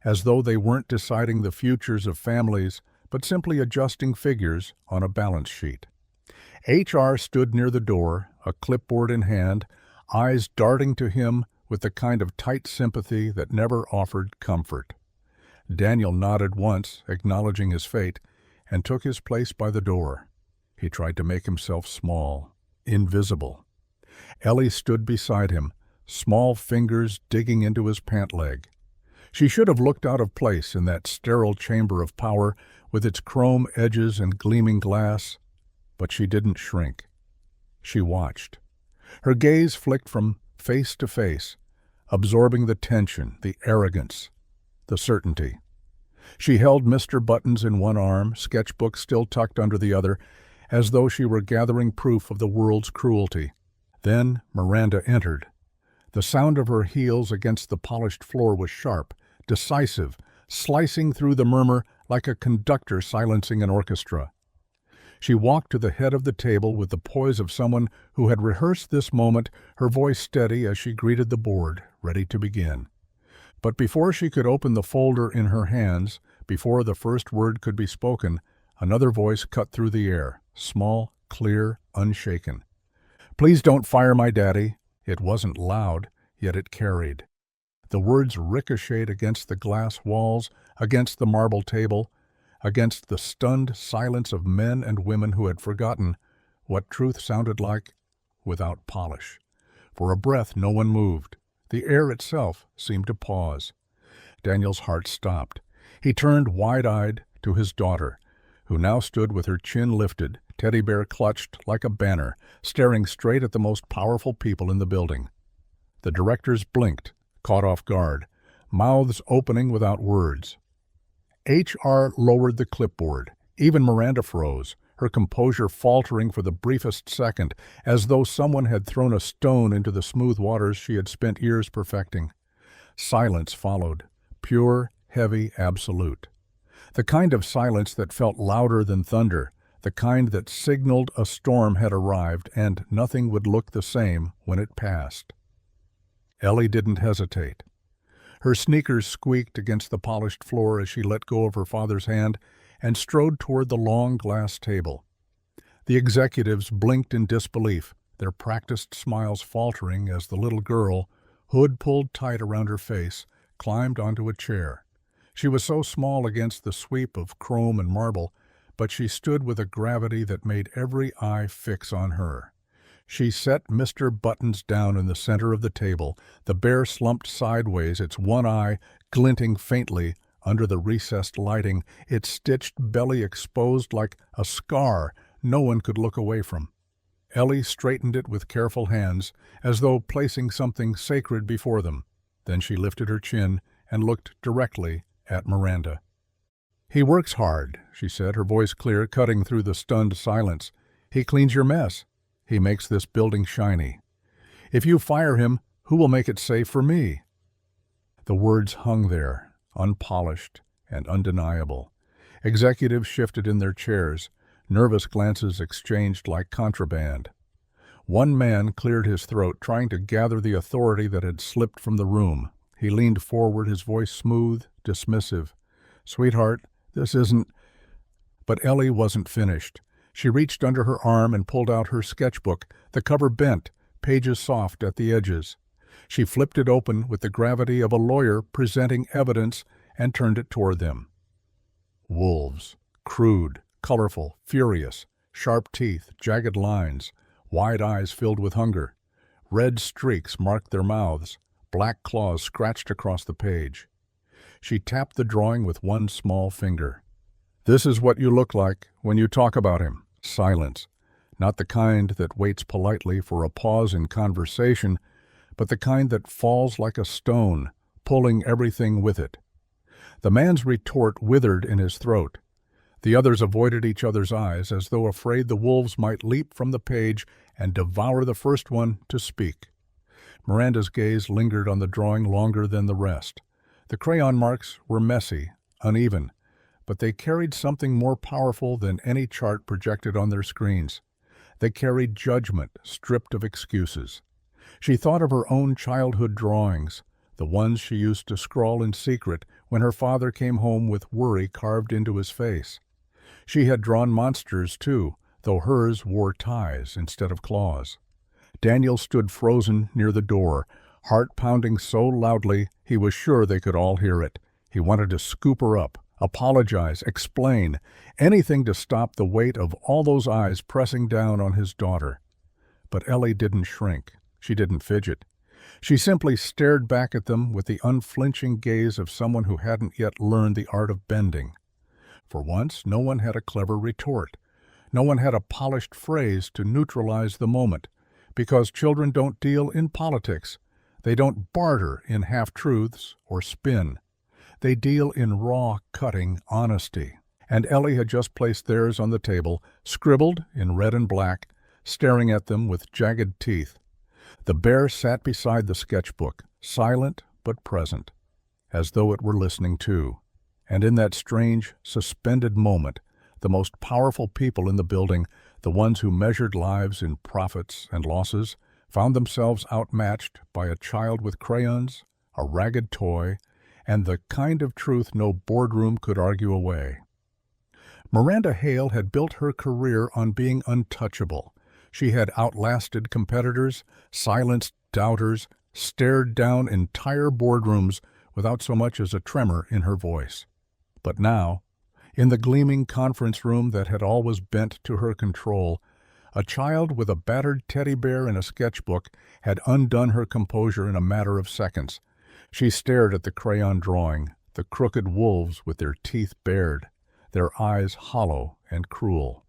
as though they weren't deciding the futures of families, but simply adjusting figures on a balance sheet. HR stood near the door, a clipboard in hand, eyes darting to him with the kind of tight sympathy that never offered comfort. Daniel nodded once, acknowledging his fate, and took his place by the door. He tried to make himself small, invisible. Ellie stood beside him, small fingers digging into his pant leg. She should have looked out of place in that sterile chamber of power with its chrome edges and gleaming glass, but she didn't shrink. She watched. Her gaze flicked from face to face, absorbing the tension, the arrogance, the certainty. She held Mr. Buttons in one arm, sketchbook still tucked under the other, as though she were gathering proof of the world's cruelty. Then Miranda entered. The sound of her heels against the polished floor was sharp, decisive, slicing through the murmur like a conductor silencing an orchestra. She walked to the head of the table with the poise of someone who had rehearsed this moment, her voice steady as she greeted the board, ready to begin. But before she could open the folder in her hands, before the first word could be spoken, another voice cut through the air, small, clear, unshaken. "Please don't fire my daddy. It wasn't loud, yet it carried. The words ricocheted against the glass walls, against the marble table, against the stunned silence of men and women who had forgotten what truth sounded like without polish. For a breath no one moved. The air itself seemed to pause. Daniel's heart stopped. He turned wide-eyed to his daughter, who now stood with her chin lifted, teddy bear clutched like a banner, staring straight at the most powerful people in the building. The directors blinked, caught off guard, mouths opening without words. HR lowered the clipboard. Even Miranda froze, her composure faltering for the briefest second, as though someone had thrown a stone into the smooth waters she had spent years perfecting. Silence followed, pure, heavy, absolute. The kind of silence that felt louder than thunder, the kind that signaled a storm had arrived and nothing would look the same when it passed. Ellie didn't hesitate. Her sneakers squeaked against the polished floor as she let go of her father's hand and strode toward the long glass table. The executives blinked in disbelief, their practiced smiles faltering as the little girl, hood pulled tight around her face, climbed onto a chair. She was so small against the sweep of chrome and marble, but she stood with a gravity that made every eye fix on her. She set Mr. Buttons down in the center of the table, the bear slumped sideways, its one eye glinting faintly under the recessed lighting, its stitched belly exposed like a scar no one could look away from. Ellie straightened it with careful hands, as though placing something sacred before them. Then she lifted her chin and looked directly at Miranda. "He works hard," she said, her voice clear, cutting through the stunned silence. "He cleans your mess. He makes this building shiny. If you fire him, who will make it safe for me?" The words hung there, unpolished and undeniable. Executives shifted in their chairs, nervous glances exchanged like contraband. One man cleared his throat, trying to gather the authority that had slipped from the room. He leaned forward, his voice smooth, dismissive. "Sweetheart, this isn't—" But Ellie wasn't finished. She reached under her arm and pulled out her sketchbook, the cover bent, pages soft at the edges. She flipped it open with the gravity of a lawyer presenting evidence and turned it toward them. Wolves, crude, colorful, furious, sharp teeth, jagged lines, wide eyes filled with hunger. Red streaks marked their mouths, black claws scratched across the page. She tapped the drawing with one small finger. "This is what you look like when you talk about him." Silence. Not the kind that waits politely for a pause in conversation, but the kind that falls like a stone, pulling everything with it. The man's retort withered in his throat. The others avoided each other's eyes, as though afraid the wolves might leap from the page and devour the first one to speak. Miranda's gaze lingered on the drawing longer than the rest. The crayon marks were messy, uneven, but they carried something more powerful than any chart projected on their screens. They carried judgment, stripped of excuses. She thought of her own childhood drawings, the ones she used to scrawl in secret when her father came home with worry carved into his face. She had drawn monsters, too, though hers wore ties instead of claws. Daniel stood frozen near the door, heart pounding so loudly he was sure they could all hear it. He wanted to scoop her up, apologize, explain, anything to stop the weight of all those eyes pressing down on his daughter. But Ellie didn't shrink. She didn't fidget. She simply stared back at them with the unflinching gaze of someone who hadn't yet learned the art of bending. For once, no one had a clever retort. No one had a polished phrase to neutralize the moment, because children don't deal in politics. They don't barter in half-truths or spin. They deal in raw, cutting honesty. And Ellie had just placed theirs on the table, scribbled in red and black, staring at them with jagged teeth. The bear sat beside the sketchbook, silent but present, as though it were listening too. And in that strange, suspended moment, the most powerful people in the building, the ones who measured lives in profits and losses, found themselves outmatched by a child with crayons, a ragged toy, and the kind of truth no boardroom could argue away. Miranda Hale had built her career on being untouchable. She had outlasted competitors, silenced doubters, stared down entire boardrooms without so much as a tremor in her voice. But now, in the gleaming conference room that had always bent to her control, a child with a battered teddy bear and a sketchbook had undone her composure in a matter of seconds. She stared at the crayon drawing, the crooked wolves with their teeth bared, their eyes hollow and cruel.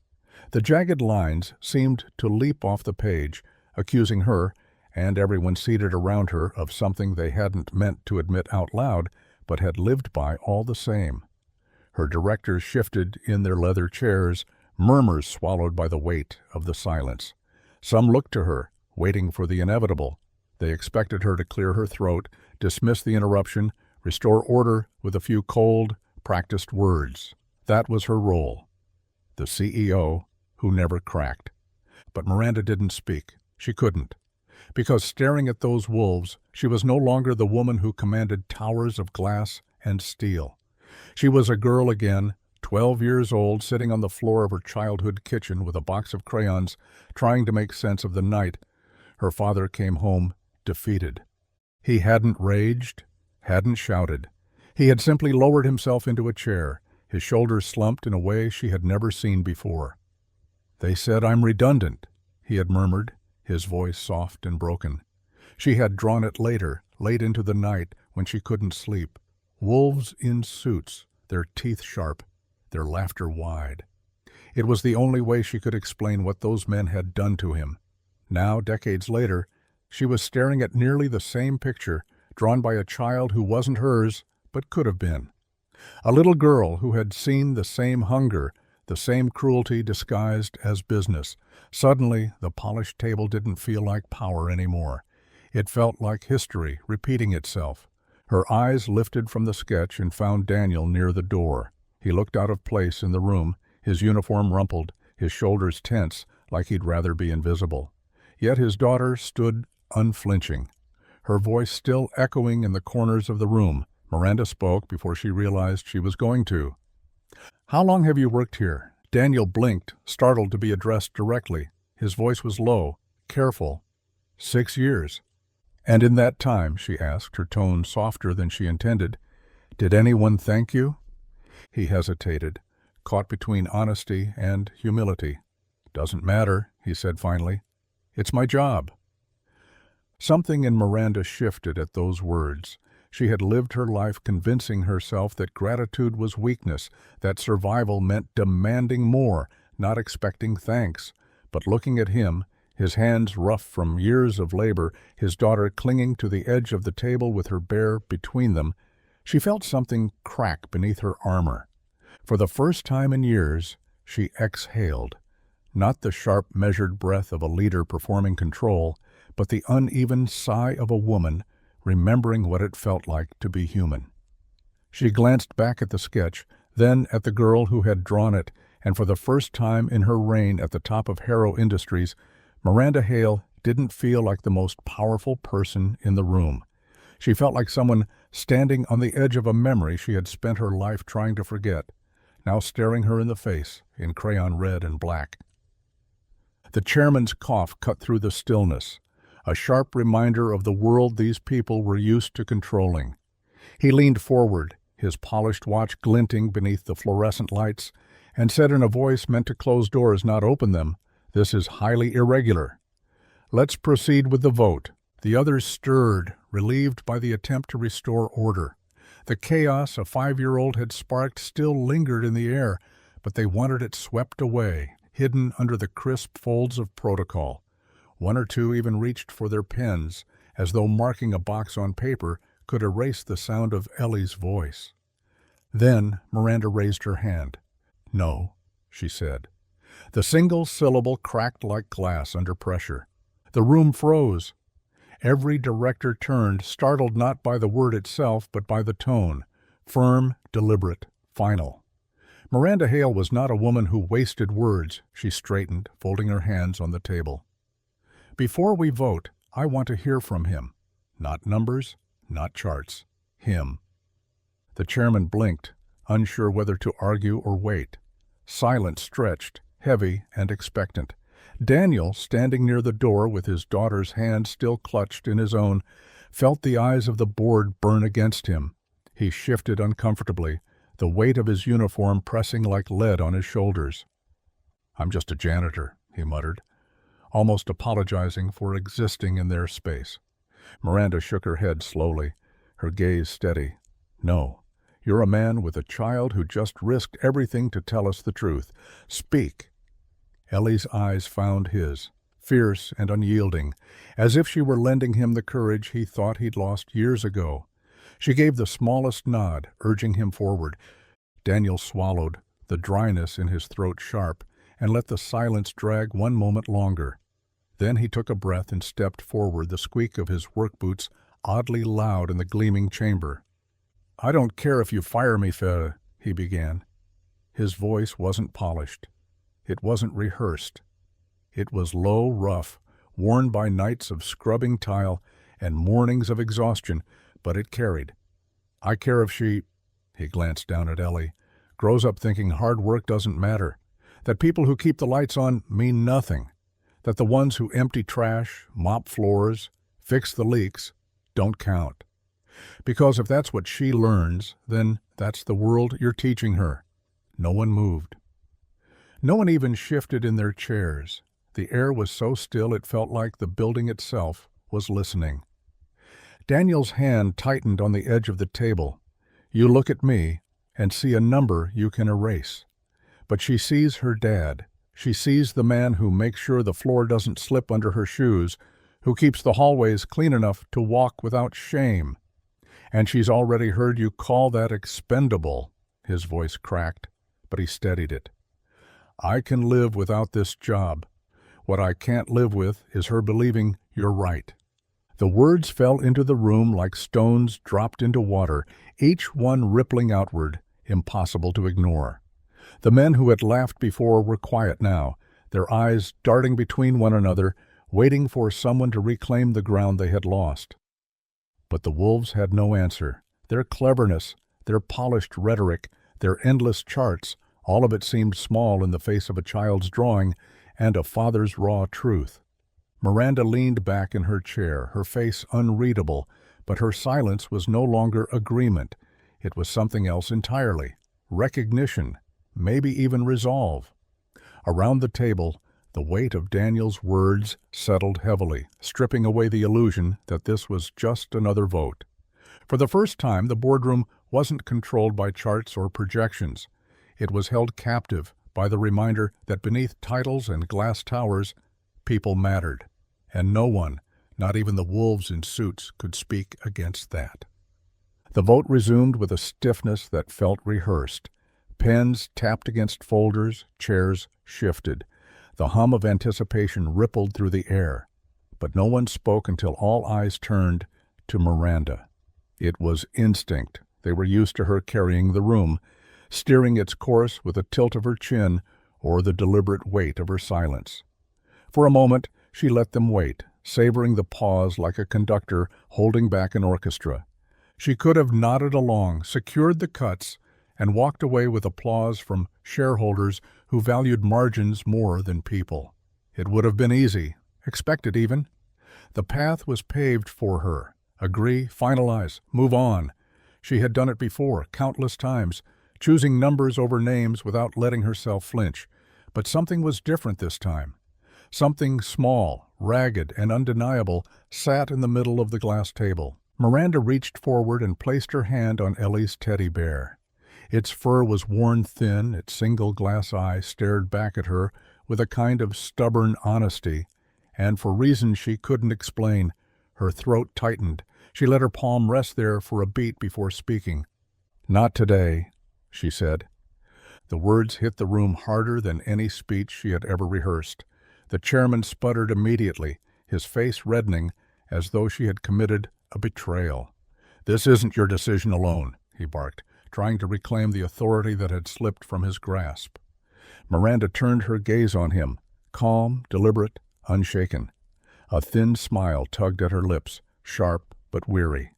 The jagged lines seemed to leap off the page, accusing her, and everyone seated around her, of something they hadn't meant to admit out loud, but had lived by all the same. Her directors shifted in their leather chairs, murmurs swallowed by the weight of the silence. Some looked to her, waiting for the inevitable. They expected her to clear her throat, dismiss the interruption, restore order with a few cold, practiced words. That was her role. The CEO who never cracked. But Miranda didn't speak. She couldn't. Because staring at those wolves, she was no longer the woman who commanded towers of glass and steel. She was a girl again, 12 years old, sitting on the floor of her childhood kitchen with a box of crayons, trying to make sense of the night. Her father came home defeated. He hadn't raged, hadn't shouted. He had simply lowered himself into a chair, his shoulders slumped in a way she had never seen before. "They said I'm redundant," he had murmured, his voice soft and broken. She had drawn it later, late into the night, when she couldn't sleep. Wolves in suits, their teeth sharp, their laughter wide. It was the only way she could explain what those men had done to him. Now, decades later, she was staring at nearly the same picture, drawn by a child who wasn't hers, but could have been. A little girl who had seen the same hunger, the same cruelty disguised as business. Suddenly, the polished table didn't feel like power anymore. It felt like history repeating itself. Her eyes lifted from the sketch and found Daniel near the door. He looked out of place in the room, his uniform rumpled, his shoulders tense, like he'd rather be invisible. Yet his daughter stood unflinching, her voice still echoing in the corners of the room. Miranda spoke before she realized she was going to. "How long have you worked here?" Daniel blinked, startled to be addressed directly. His voice was low, careful. 6 years. "And in that time," she asked, her tone softer than she intended, "did anyone thank you?" He hesitated, caught between honesty and humility. "Doesn't matter," he said finally. "It's my job." Something in Miranda shifted at those words. She had lived her life convincing herself that gratitude was weakness, that survival meant demanding more, not expecting thanks. But looking at him, his hands rough from years of labor, his daughter clinging to the edge of the table with her bear between them, she felt something crack beneath her armor. For the first time in years, she exhaled. Not the sharp, measured breath of a leader performing control, but the uneven sigh of a woman remembering what it felt like to be human. She glanced back at the sketch, then at the girl who had drawn it, and for the first time in her reign at the top of Harrow Industries, Miranda Hale didn't feel like the most powerful person in the room. She felt like someone standing on the edge of a memory she had spent her life trying to forget, now staring her in the face in crayon red and black. The chairman's cough cut through the stillness, a sharp reminder of the world these people were used to controlling. He leaned forward, his polished watch glinting beneath the fluorescent lights, and said in a voice meant to close doors, not open them, "This is highly irregular. Let's proceed with the vote." The others stirred, relieved by the attempt to restore order. The chaos a 5-year-old had sparked still lingered in the air, but they wanted it swept away, hidden under the crisp folds of protocol. One or two even reached for their pens, as though marking a box on paper could erase the sound of Ellie's voice. Then Miranda raised her hand. "No," she said. The single syllable cracked like glass under pressure. The room froze. Every director turned, startled not by the word itself, but by the tone, firm, deliberate, final. Miranda Hale was not a woman who wasted words. She straightened, folding her hands on the table. "Before we vote, I want to hear from him. Not numbers, not charts. Him." The chairman blinked, unsure whether to argue or wait. Silence stretched, heavy and expectant. Daniel, standing near the door with his daughter's hand still clutched in his own, felt the eyes of the board burn against him. He shifted uncomfortably, the weight of his uniform pressing like lead on his shoulders. "I'm just a janitor," he muttered, almost apologizing for existing in their space. Miranda shook her head slowly, her gaze steady. "No, you're a man with a child who just risked everything to tell us the truth. Speak." Ellie's eyes found his, fierce and unyielding, as if she were lending him the courage he thought he'd lost years ago. She gave the smallest nod, urging him forward. Daniel swallowed, the dryness in his throat sharp, and let the silence drag one moment longer. Then he took a breath and stepped forward, the squeak of his work boots oddly loud in the gleaming chamber. "I don't care if you fire me, Fer," he began. His voice wasn't polished. It wasn't rehearsed. It was low, rough, worn by nights of scrubbing tile and mornings of exhaustion, but it carried. "I care if she," he glanced down at Ellie, "grows up thinking hard work doesn't matter, that people who keep the lights on mean nothing, that the ones who empty trash, mop floors, fix the leaks, don't count. Because if that's what she learns, then that's the world you're teaching her." No one moved. No one even shifted in their chairs. The air was so still it felt like the building itself was listening. Daniel's hand tightened on the edge of the table. "You look at me and see a number you can erase. But she sees her dad. She sees the man who makes sure the floor doesn't slip under her shoes, who keeps the hallways clean enough to walk without shame. And she's already heard you call that expendable." His voice cracked, but he steadied it. "I can live without this job. What I can't live with is her believing you're right." The words fell into the room like stones dropped into water, each one rippling outward, impossible to ignore. The men who had laughed before were quiet now, their eyes darting between one another, waiting for someone to reclaim the ground they had lost. But the wolves had no answer. Their cleverness, their polished rhetoric, their endless charts, all of it seemed small in the face of a child's drawing and a father's raw truth. Miranda leaned back in her chair, her face unreadable, but her silence was no longer agreement. It was something else entirely. Recognition, maybe even resolve. Around the table, the weight of Daniel's words settled heavily, stripping away the illusion that this was just another vote. For the first time, the boardroom wasn't controlled by charts or projections. It was held captive by the reminder that beneath titles and glass towers, people mattered, and no one, not even the wolves in suits, could speak against that. The vote resumed with a stiffness that felt rehearsed. Pens tapped against folders, chairs shifted. The hum of anticipation rippled through the air, but no one spoke until all eyes turned to Miranda. It was instinct. They were used to her carrying the room, steering its course with a tilt of her chin or the deliberate weight of her silence. For a moment, she let them wait, savoring the pause like a conductor holding back an orchestra. She could have nodded along, secured the cuts, and walked away with applause from shareholders who valued margins more than people. It would have been easy, expected even. The path was paved for her. Agree, finalize, move on. She had done it before, countless times, choosing numbers over names without letting herself flinch. But something was different this time. Something small, ragged, and undeniable sat in the middle of the glass table. Miranda reached forward and placed her hand on Ellie's teddy bear. Its fur was worn thin, its single glass eye stared back at her with a kind of stubborn honesty, and for reasons she couldn't explain, her throat tightened. She let her palm rest there for a beat before speaking. "Not today," she said. The words hit the room harder than any speech she had ever rehearsed. The chairman sputtered immediately, his face reddening as though she had committed a betrayal. "This isn't your decision alone," he barked, trying to reclaim the authority that had slipped from his grasp. Miranda turned her gaze on him, calm, deliberate, unshaken. A thin smile tugged at her lips, sharp but weary.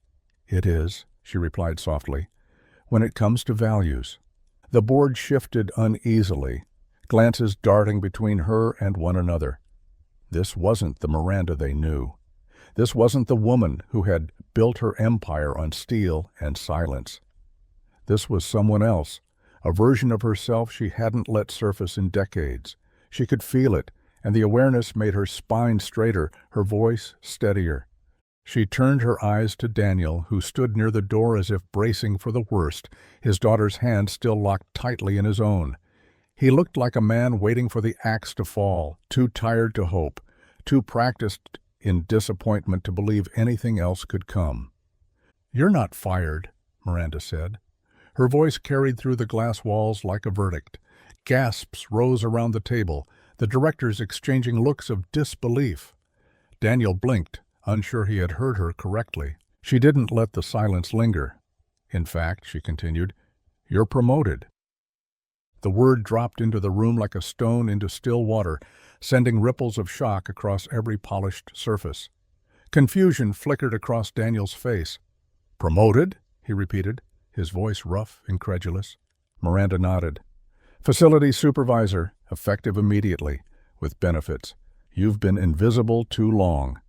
"It is," she replied softly, "when it comes to values." The board shifted uneasily. glances darting between her and one another. This wasn't the Miranda they knew. This wasn't the woman who had built her empire on steel and silence. This was someone else, a version of herself she hadn't let surface in decades. She could feel it, and the awareness made her spine straighter, her voice steadier. She turned her eyes to Daniel, who stood near the door as if bracing for the worst, his daughter's hand still locked tightly in his own. He looked like a man waiting for the axe to fall, too tired to hope, too practiced in disappointment to believe anything else could come. "You're not fired," Miranda said. Her voice carried through the glass walls like a verdict. Gasps rose around the table, the directors exchanging looks of disbelief. Daniel blinked, unsure he had heard her correctly. She didn't let the silence linger. "In fact," she continued, "you're promoted." The word dropped into the room like a stone into still water, sending ripples of shock across every polished surface. Confusion flickered across Daniel's face. "Promoted?" he repeated, his voice rough, incredulous. Miranda nodded. "Facility supervisor, effective immediately, with benefits. You've been invisible too long."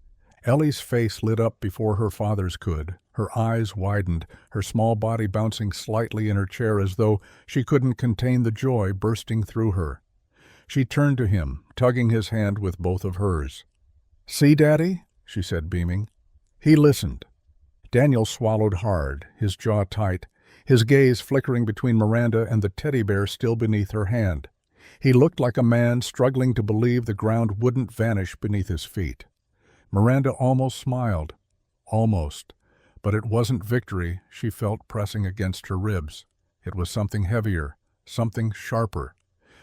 Ellie's face lit up before her father's could. Her eyes widened, her small body bouncing slightly in her chair as though she couldn't contain the joy bursting through her. She turned to him, tugging his hand with both of hers. "See, Daddy?" she said, beaming. He listened. Daniel swallowed hard, his jaw tight, his gaze flickering between Miranda and the teddy bear still beneath her hand. He looked like a man struggling to believe the ground wouldn't vanish beneath his feet. Miranda almost smiled. Almost. But it wasn't victory she felt pressing against her ribs. It was something heavier, something sharper.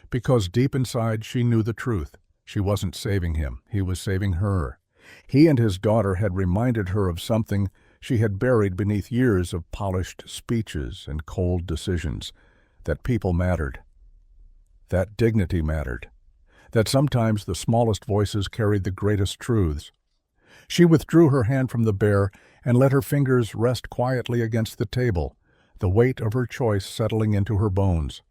Because deep inside she knew the truth. She wasn't saving him, he was saving her. He and his daughter had reminded her of something she had buried beneath years of polished speeches and cold decisions, that people mattered. That dignity mattered. That sometimes the smallest voices carried the greatest truths. She withdrew her hand from the bear and let her fingers rest quietly against the table, the weight of her choice settling into her bones.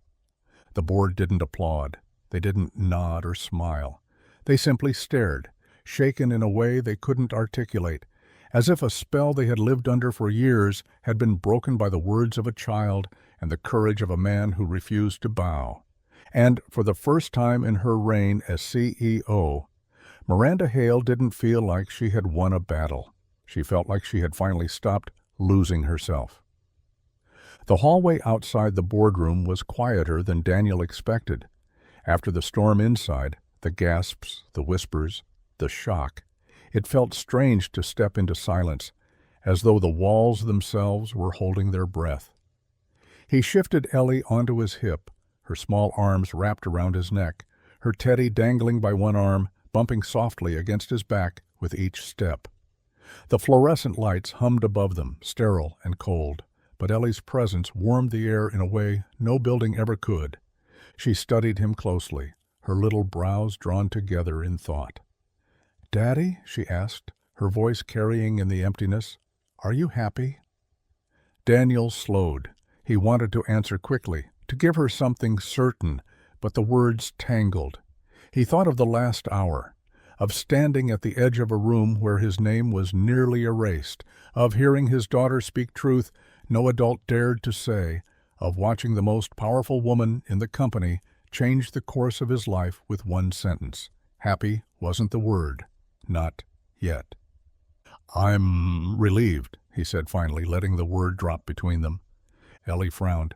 The board didn't applaud. They didn't nod or smile. They simply stared, shaken in a way they couldn't articulate, as if a spell they had lived under for years had been broken by the words of a child and the courage of a man who refused to bow. And for the first time in her reign as CEO, Miranda Hale didn't feel like she had won a battle. She felt like she had finally stopped losing herself. The hallway outside the boardroom was quieter than Daniel expected. After the storm inside, the gasps, the whispers, the shock, it felt strange to step into silence, as though the walls themselves were holding their breath. He shifted Ellie onto his hip, her small arms wrapped around his neck, her teddy dangling by one arm, bumping softly against his back with each step. The fluorescent lights hummed above them, sterile and cold, but Ellie's presence warmed the air in a way no building ever could. She studied him closely, her little brows drawn together in thought. "Daddy," she asked, her voice carrying in the emptiness, "are you happy?" Daniel slowed. He wanted to answer quickly, to give her something certain, but the words tangled. He thought of the last hour, of standing at the edge of a room where his name was nearly erased, of hearing his daughter speak truth no adult dared to say, of watching the most powerful woman in the company change the course of his life with one sentence. Happy wasn't the word. Not yet. "I'm relieved," he said finally, letting the word drop between them. Ellie frowned.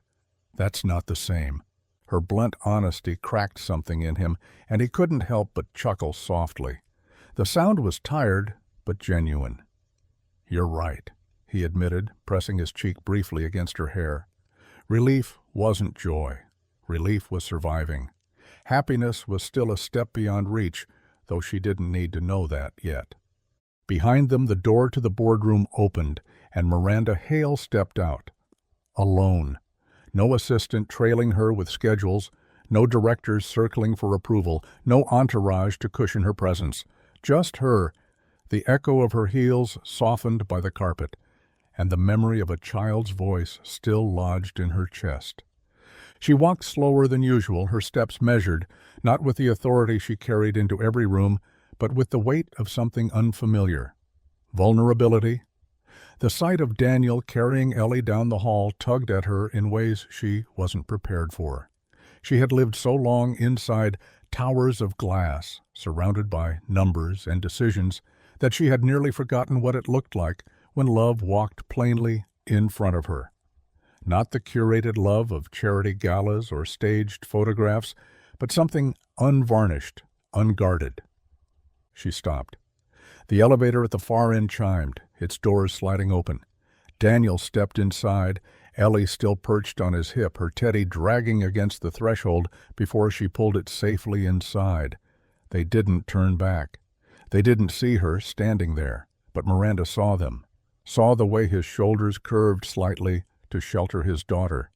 "That's not the same." Her blunt honesty cracked something in him, and he couldn't help but chuckle softly. The sound was tired, but genuine. "You're right," he admitted, pressing his cheek briefly against her hair. Relief wasn't joy. Relief was surviving. Happiness was still a step beyond reach, though she didn't need to know that yet. Behind them, the door to the boardroom opened, and Miranda Hale stepped out. Alone. No assistant trailing her with schedules, no directors circling for approval, no entourage to cushion her presence. Just her, the echo of her heels softened by the carpet, and the memory of a child's voice still lodged in her chest. She walked slower than usual, her steps measured, not with the authority she carried into every room, but with the weight of something unfamiliar. Vulnerability. The sight of Daniel carrying Ellie down the hall tugged at her in ways she wasn't prepared for. She had lived so long inside towers of glass, surrounded by numbers and decisions, that she had nearly forgotten what it looked like when love walked plainly in front of her. Not the curated love of charity galas or staged photographs, but something unvarnished, unguarded. She stopped. The elevator at the far end chimed, its doors sliding open. Daniel stepped inside, Ellie still perched on his hip, her teddy dragging against the threshold before she pulled it safely inside. They didn't turn back. They didn't see her standing there, but Miranda saw them, saw the way his shoulders curved slightly to shelter his daughter,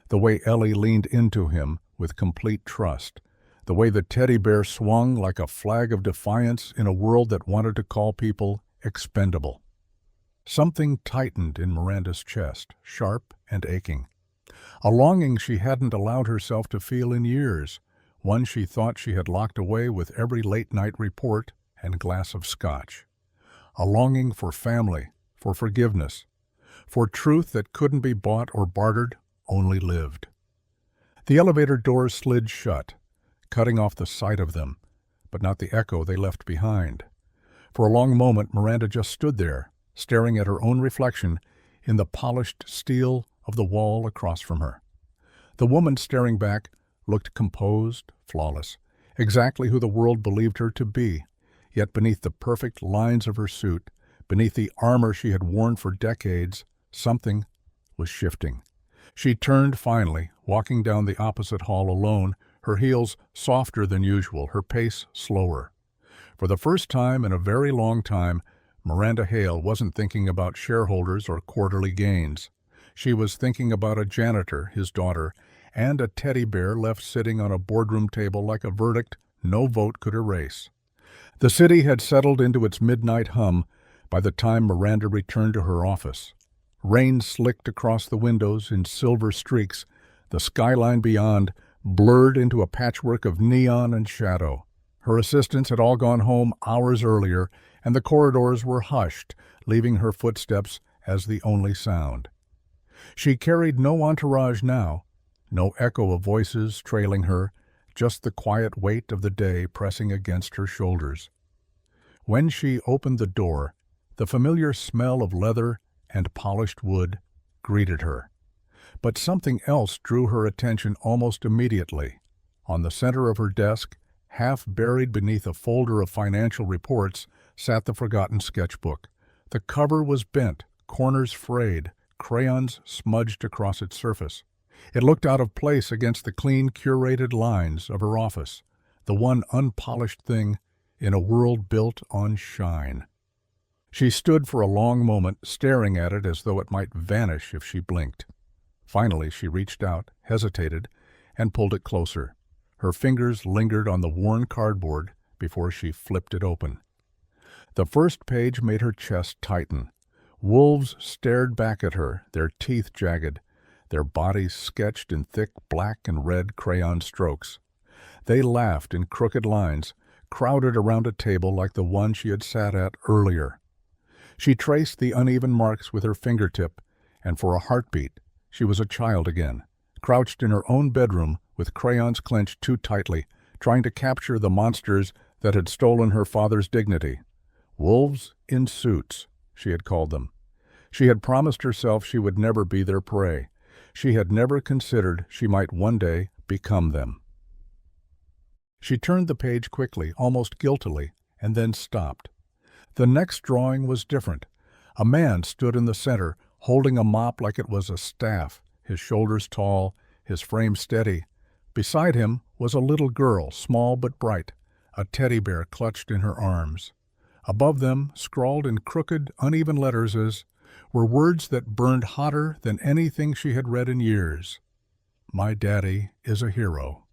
the way Ellie leaned into him with complete trust, the way the teddy bear swung like a flag of defiance in a world that wanted to call people expendable. Something tightened in Miranda's chest, sharp and aching. A longing she hadn't allowed herself to feel in years, one she thought she had locked away with every late-night report and glass of scotch. A longing for family, for forgiveness, for truth that couldn't be bought or bartered, only lived. The elevator doors slid shut, cutting off the sight of them, but not the echo they left behind. For a long moment, Miranda just stood there, staring at her own reflection in the polished steel of the wall across from her. The woman staring back looked composed, flawless, exactly who the world believed her to be, yet beneath the perfect lines of her suit, beneath the armor she had worn for decades, something was shifting. She turned finally, walking down the opposite hall alone, her heels softer than usual, her pace slower. For the first time in a very long time, Miranda Hale wasn't thinking about shareholders or quarterly gains. She was thinking about a janitor, his daughter, and a teddy bear left sitting on a boardroom table like a verdict no vote could erase. The city had settled into its midnight hum by the time Miranda returned to her office. Rain slicked across the windows in silver streaks, the skyline beyond blurred into a patchwork of neon and shadow. Her assistants had all gone home hours earlier, and the corridors were hushed, leaving her footsteps as the only sound. She carried no entourage now, no echo of voices trailing her, just the quiet weight of the day pressing against her shoulders. When she opened the door, the familiar smell of leather and polished wood greeted her. But something else drew her attention almost immediately. On the center of her desk, half buried beneath a folder of financial reports, sat the forgotten sketchbook. The cover was bent, corners frayed, crayons smudged across its surface. It looked out of place against the clean, curated lines of her office, the one unpolished thing in a world built on shine. She stood for a long moment, staring at it as though it might vanish if she blinked. Finally, she reached out, hesitated, and pulled it closer. Her fingers lingered on the worn cardboard before she flipped it open. The first page made her chest tighten. Wolves stared back at her, their teeth jagged, their bodies sketched in thick black and red crayon strokes. They laughed in crooked lines, crowded around a table like the one she had sat at earlier. She traced the uneven marks with her fingertip, and for a heartbeat, she was a child again, crouched in her own bedroom with crayons clenched too tightly, trying to capture the monsters that had stolen her father's dignity. Wolves in suits, she had called them. She had promised herself she would never be their prey. She had never considered she might one day become them. She turned the page quickly, almost guiltily, and then stopped. The next drawing was different. A man stood in the center, holding a mop like it was a staff, his shoulders tall, his frame steady. Beside him was a little girl, small but bright, a teddy bear clutched in her arms. Above them, scrawled in crooked, uneven letters, were words that burned hotter than anything she had read in years. "My daddy is a hero."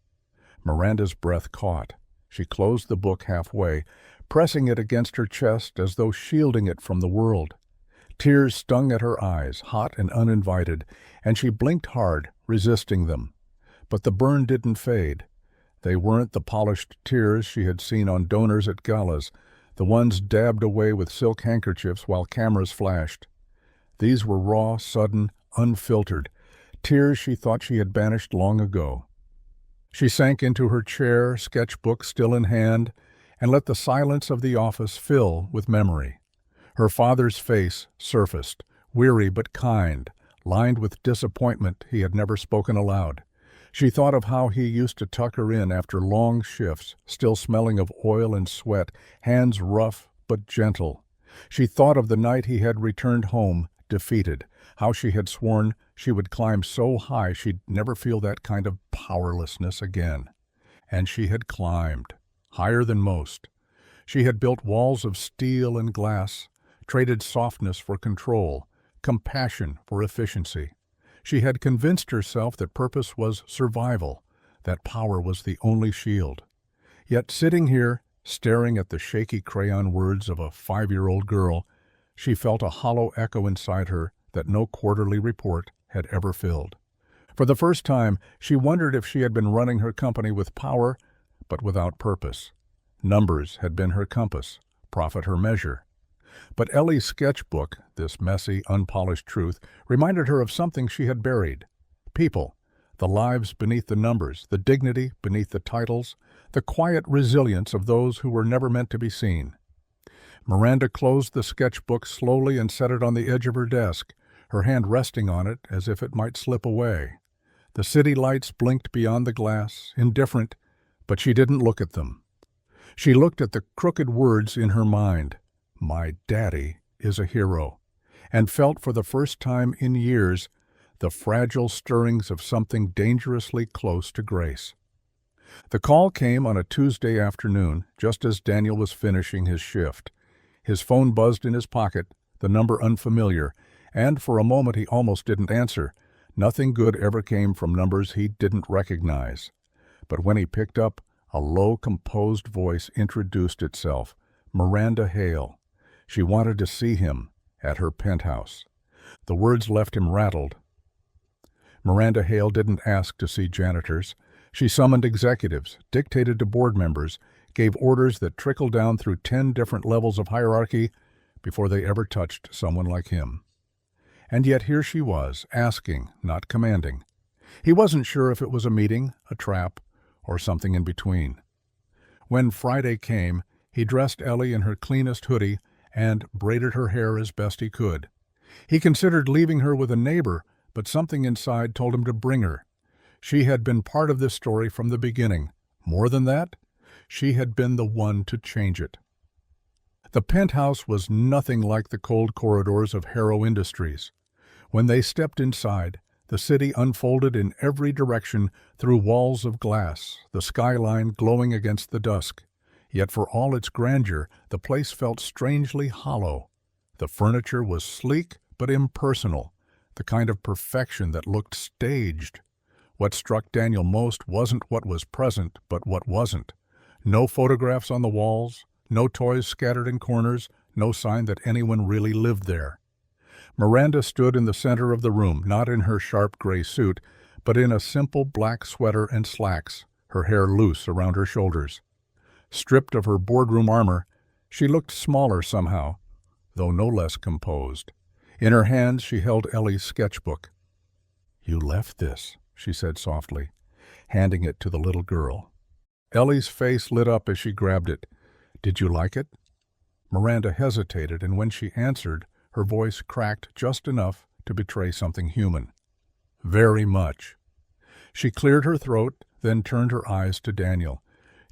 Miranda's breath caught. She closed the book halfway, pressing it against her chest as though shielding it from the world. Tears stung at her eyes, hot and uninvited, and she blinked hard, resisting them. But the burn didn't fade. They weren't the polished tears she had seen on donors at galas, the ones dabbed away with silk handkerchiefs while cameras flashed. These were raw, sudden, unfiltered, tears she thought she had banished long ago. She sank into her chair, sketchbook still in hand, and let the silence of the office fill with memory. Her father's face surfaced, weary but kind, lined with disappointment he had never spoken aloud. She thought of how he used to tuck her in after long shifts, still smelling of oil and sweat, hands rough but gentle. She thought of the night he had returned home, defeated, how she had sworn she would climb so high she'd never feel that kind of powerlessness again. And she had climbed, higher than most. She had built walls of steel and glass, traded softness for control, compassion for efficiency. She had convinced herself that purpose was survival, that power was the only shield. Yet sitting here, staring at the shaky crayon words of a 5-year-old girl, she felt a hollow echo inside her that no quarterly report had ever filled. For the first time, she wondered if she had been running her company with power, but without purpose. Numbers had been her compass, profit her measure. But Ellie's sketchbook, this messy, unpolished truth, reminded her of something she had buried. People, the lives beneath the numbers, the dignity beneath the titles, the quiet resilience of those who were never meant to be seen. Miranda closed the sketchbook slowly and set it on the edge of her desk, her hand resting on it as if it might slip away. The city lights blinked beyond the glass, indifferent, but she didn't look at them. She looked at the crooked words in her mind. My daddy is a hero, and felt for the first time in years the fragile stirrings of something dangerously close to grace. The call came on a Tuesday afternoon, just as Daniel was finishing his shift. His phone buzzed in his pocket, the number unfamiliar, and for a moment he almost didn't answer. Nothing good ever came from numbers he didn't recognize. But when he picked up, a low, composed voice introduced itself. Miranda Hale. She wanted to see him at her penthouse. The words left him rattled. Miranda Hale didn't ask to see janitors. She summoned executives, dictated to board members, gave orders that trickled down through 10 different levels of hierarchy before they ever touched someone like him. And yet here she was, asking, not commanding. He wasn't sure if it was a meeting, a trap, or something in between. When Friday came, he dressed Ellie in her cleanest hoodie and braided her hair as best he could. He considered leaving her with a neighbor, but something inside told him to bring her. She had been part of this story from the beginning. More than that, she had been the one to change it. The penthouse was nothing like the cold corridors of Harrow Industries. When they stepped inside, the city unfolded in every direction through walls of glass, the skyline glowing against the dusk. Yet for all its grandeur, the place felt strangely hollow. The furniture was sleek but impersonal, the kind of perfection that looked staged. What struck Daniel most wasn't what was present, but what wasn't. No photographs on the walls, no toys scattered in corners, no sign that anyone really lived there. Miranda stood in the center of the room, not in her sharp gray suit, but in a simple black sweater and slacks, her hair loose around her shoulders. Stripped of her boardroom armor, she looked smaller somehow, though no less composed. In her hands she held Ellie's sketchbook. "You left this," she said softly, handing it to the little girl. Ellie's face lit up as she grabbed it. "Did you like it?" Miranda hesitated, and when she answered, her voice cracked just enough to betray something human. "Very much." She cleared her throat, then turned her eyes to Daniel.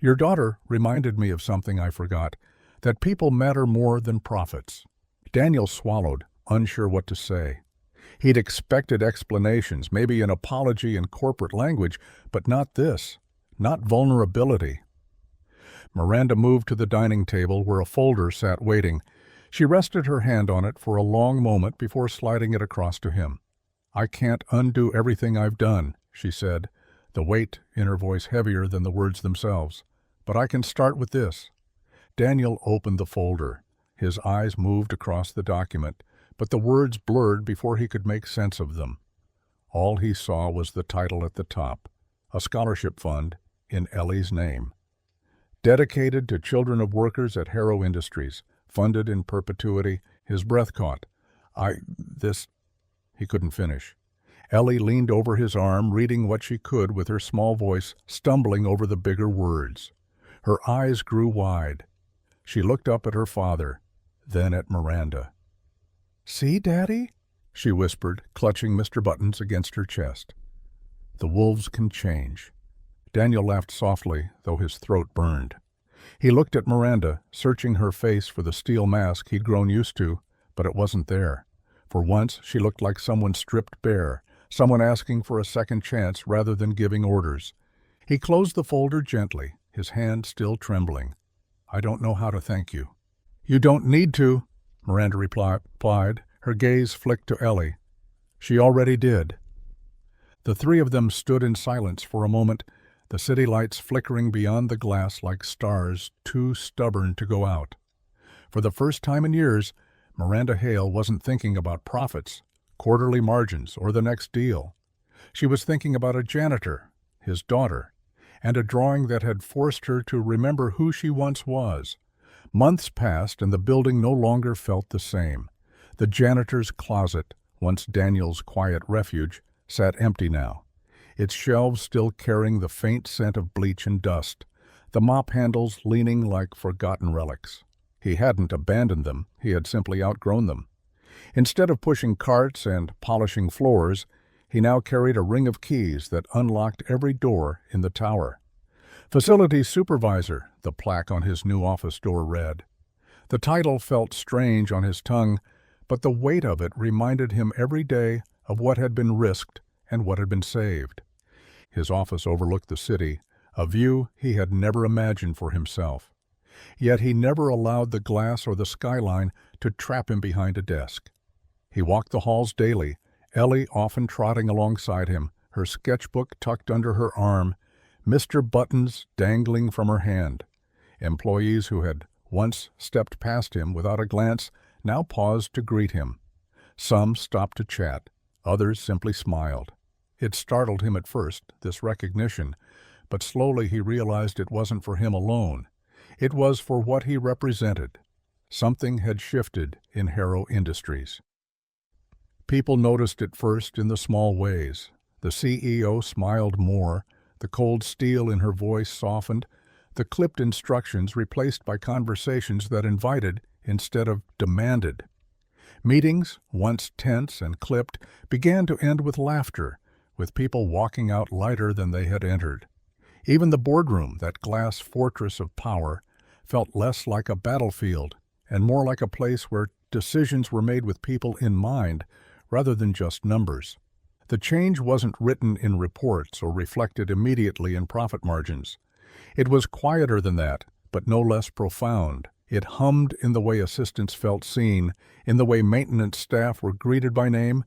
"Your daughter reminded me of something I forgot, that people matter more than profits." Daniel swallowed, unsure what to say. He'd expected explanations, maybe an apology in corporate language, but not this, not vulnerability. Miranda moved to the dining table where a folder sat waiting. She rested her hand on it for a long moment before sliding it across to him. "I can't undo everything I've done," she said, the weight in her voice heavier than the words themselves. "But I can start with this." Daniel opened the folder. His eyes moved across the document, but the words blurred before he could make sense of them. All he saw was the title at the top, a scholarship fund in Ellie's name. Dedicated to children of workers at Harrow Industries, funded in perpetuity. His breath caught. He couldn't finish. Ellie leaned over his arm, reading what she could with her small voice, stumbling over the bigger words. Her eyes grew wide. She looked up at her father, then at Miranda. "See, Daddy?" she whispered, clutching Mr. Buttons against her chest. "The wolves can change." Daniel laughed softly, though his throat burned. He looked at Miranda, searching her face for the steel mask he'd grown used to, but it wasn't there. For once, she looked like someone stripped bare, someone asking for a second chance rather than giving orders. He closed the folder gently, his hand still trembling. "I don't know how to thank you." "You don't need to," Miranda replied. Her gaze flicked to Ellie. She already did. The three of them stood in silence for a moment, the city lights flickering beyond the glass like stars too stubborn to go out. For the first time in years, Miranda Hale wasn't thinking about profits, quarterly margins, or the next deal. She was thinking about a janitor, his daughter, and a drawing that had forced her to remember who she once was. Months passed and the building no longer felt the same. The janitor's closet, once Daniel's quiet refuge, sat empty now, its shelves still carrying the faint scent of bleach and dust, the mop handles leaning like forgotten relics. He hadn't abandoned them, he had simply outgrown them. Instead of pushing carts and polishing floors, he now carried a ring of keys that unlocked every door in the tower. "Facilities Supervisor," the plaque on his new office door read. The title felt strange on his tongue, but the weight of it reminded him every day of what had been risked and what had been saved. His office overlooked the city, a view he had never imagined for himself. Yet he never allowed the glass or the skyline to trap him behind a desk. He walked the halls daily, Ellie often trotting alongside him, her sketchbook tucked under her arm, Mr. Buttons dangling from her hand. Employees who had once stepped past him without a glance now paused to greet him. Some stopped to chat, others simply smiled. It startled him at first, this recognition, but slowly he realized it wasn't for him alone. It was for what he represented. Something had shifted in Harrow Industries. People noticed it first in the small ways. The CEO smiled more, the cold steel in her voice softened, the clipped instructions replaced by conversations that invited instead of demanded. Meetings, once tense and clipped, began to end with laughter, with people walking out lighter than they had entered. Even the boardroom, that glass fortress of power, felt less like a battlefield and more like a place where decisions were made with people in mind rather than just numbers. The change wasn't written in reports or reflected immediately in profit margins. It was quieter than that, but no less profound. It hummed in the way assistants felt seen, in the way maintenance staff were greeted by name,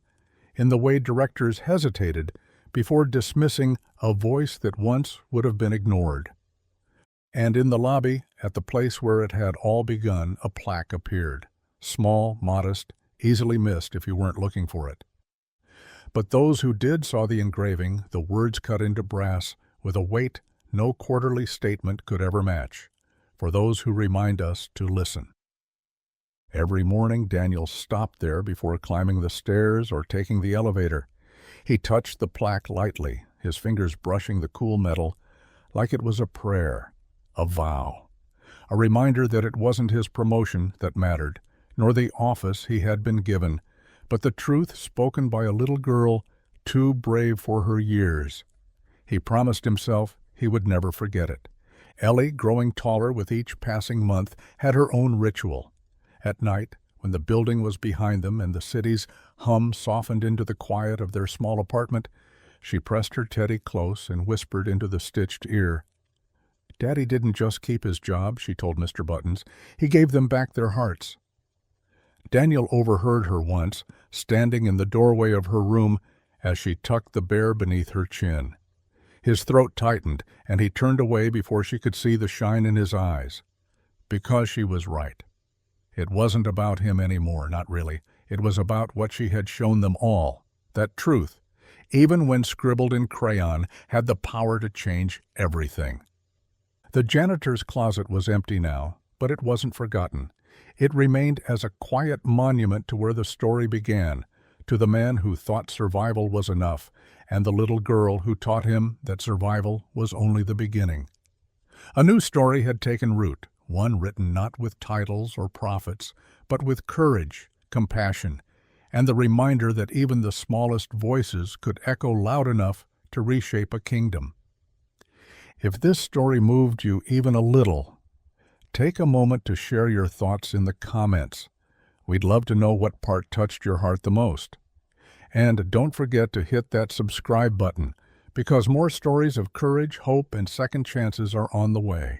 in the way directors hesitated before dismissing a voice that once would have been ignored. And in the lobby, at the place where it had all begun, a plaque appeared. Small, modest, easily missed if you weren't looking for it. But those who did saw the engraving, the words cut into brass, with a weight no quarterly statement could ever match. For those who remind us to listen. Every morning Daniel stopped there before climbing the stairs or taking the elevator. He touched the plaque lightly, his fingers brushing the cool metal like it was a prayer, a vow, a reminder that it wasn't his promotion that mattered, nor the office he had been given, but the truth spoken by a little girl too brave for her years. He promised himself he would never forget it. Ellie, growing taller with each passing month, had her own ritual. At night, when the building was behind them and the city's hum softened into the quiet of their small apartment, she pressed her Teddy close and whispered into the stitched ear. "Daddy didn't just keep his job," she told Mr. Buttons. "He gave them back their hearts." Daniel overheard her once, standing in the doorway of her room as she tucked the bear beneath her chin. His throat tightened, and he turned away before she could see the shine in his eyes. Because she was right. It wasn't about him anymore, not really. It was about what she had shown them all, that truth, even when scribbled in crayon, had the power to change everything. The janitor's closet was empty now, but it wasn't forgotten. It remained as a quiet monument to where the story began, to the man who thought survival was enough, and the little girl who taught him that survival was only the beginning. A new story had taken root, one written not with titles or prophets, but with courage, compassion, and the reminder that even the smallest voices could echo loud enough to reshape a kingdom. If this story moved you even a little, take a moment to share your thoughts in the comments. We'd love to know what part touched your heart the most. And don't forget to hit that subscribe button, because more stories of courage, hope, and second chances are on the way.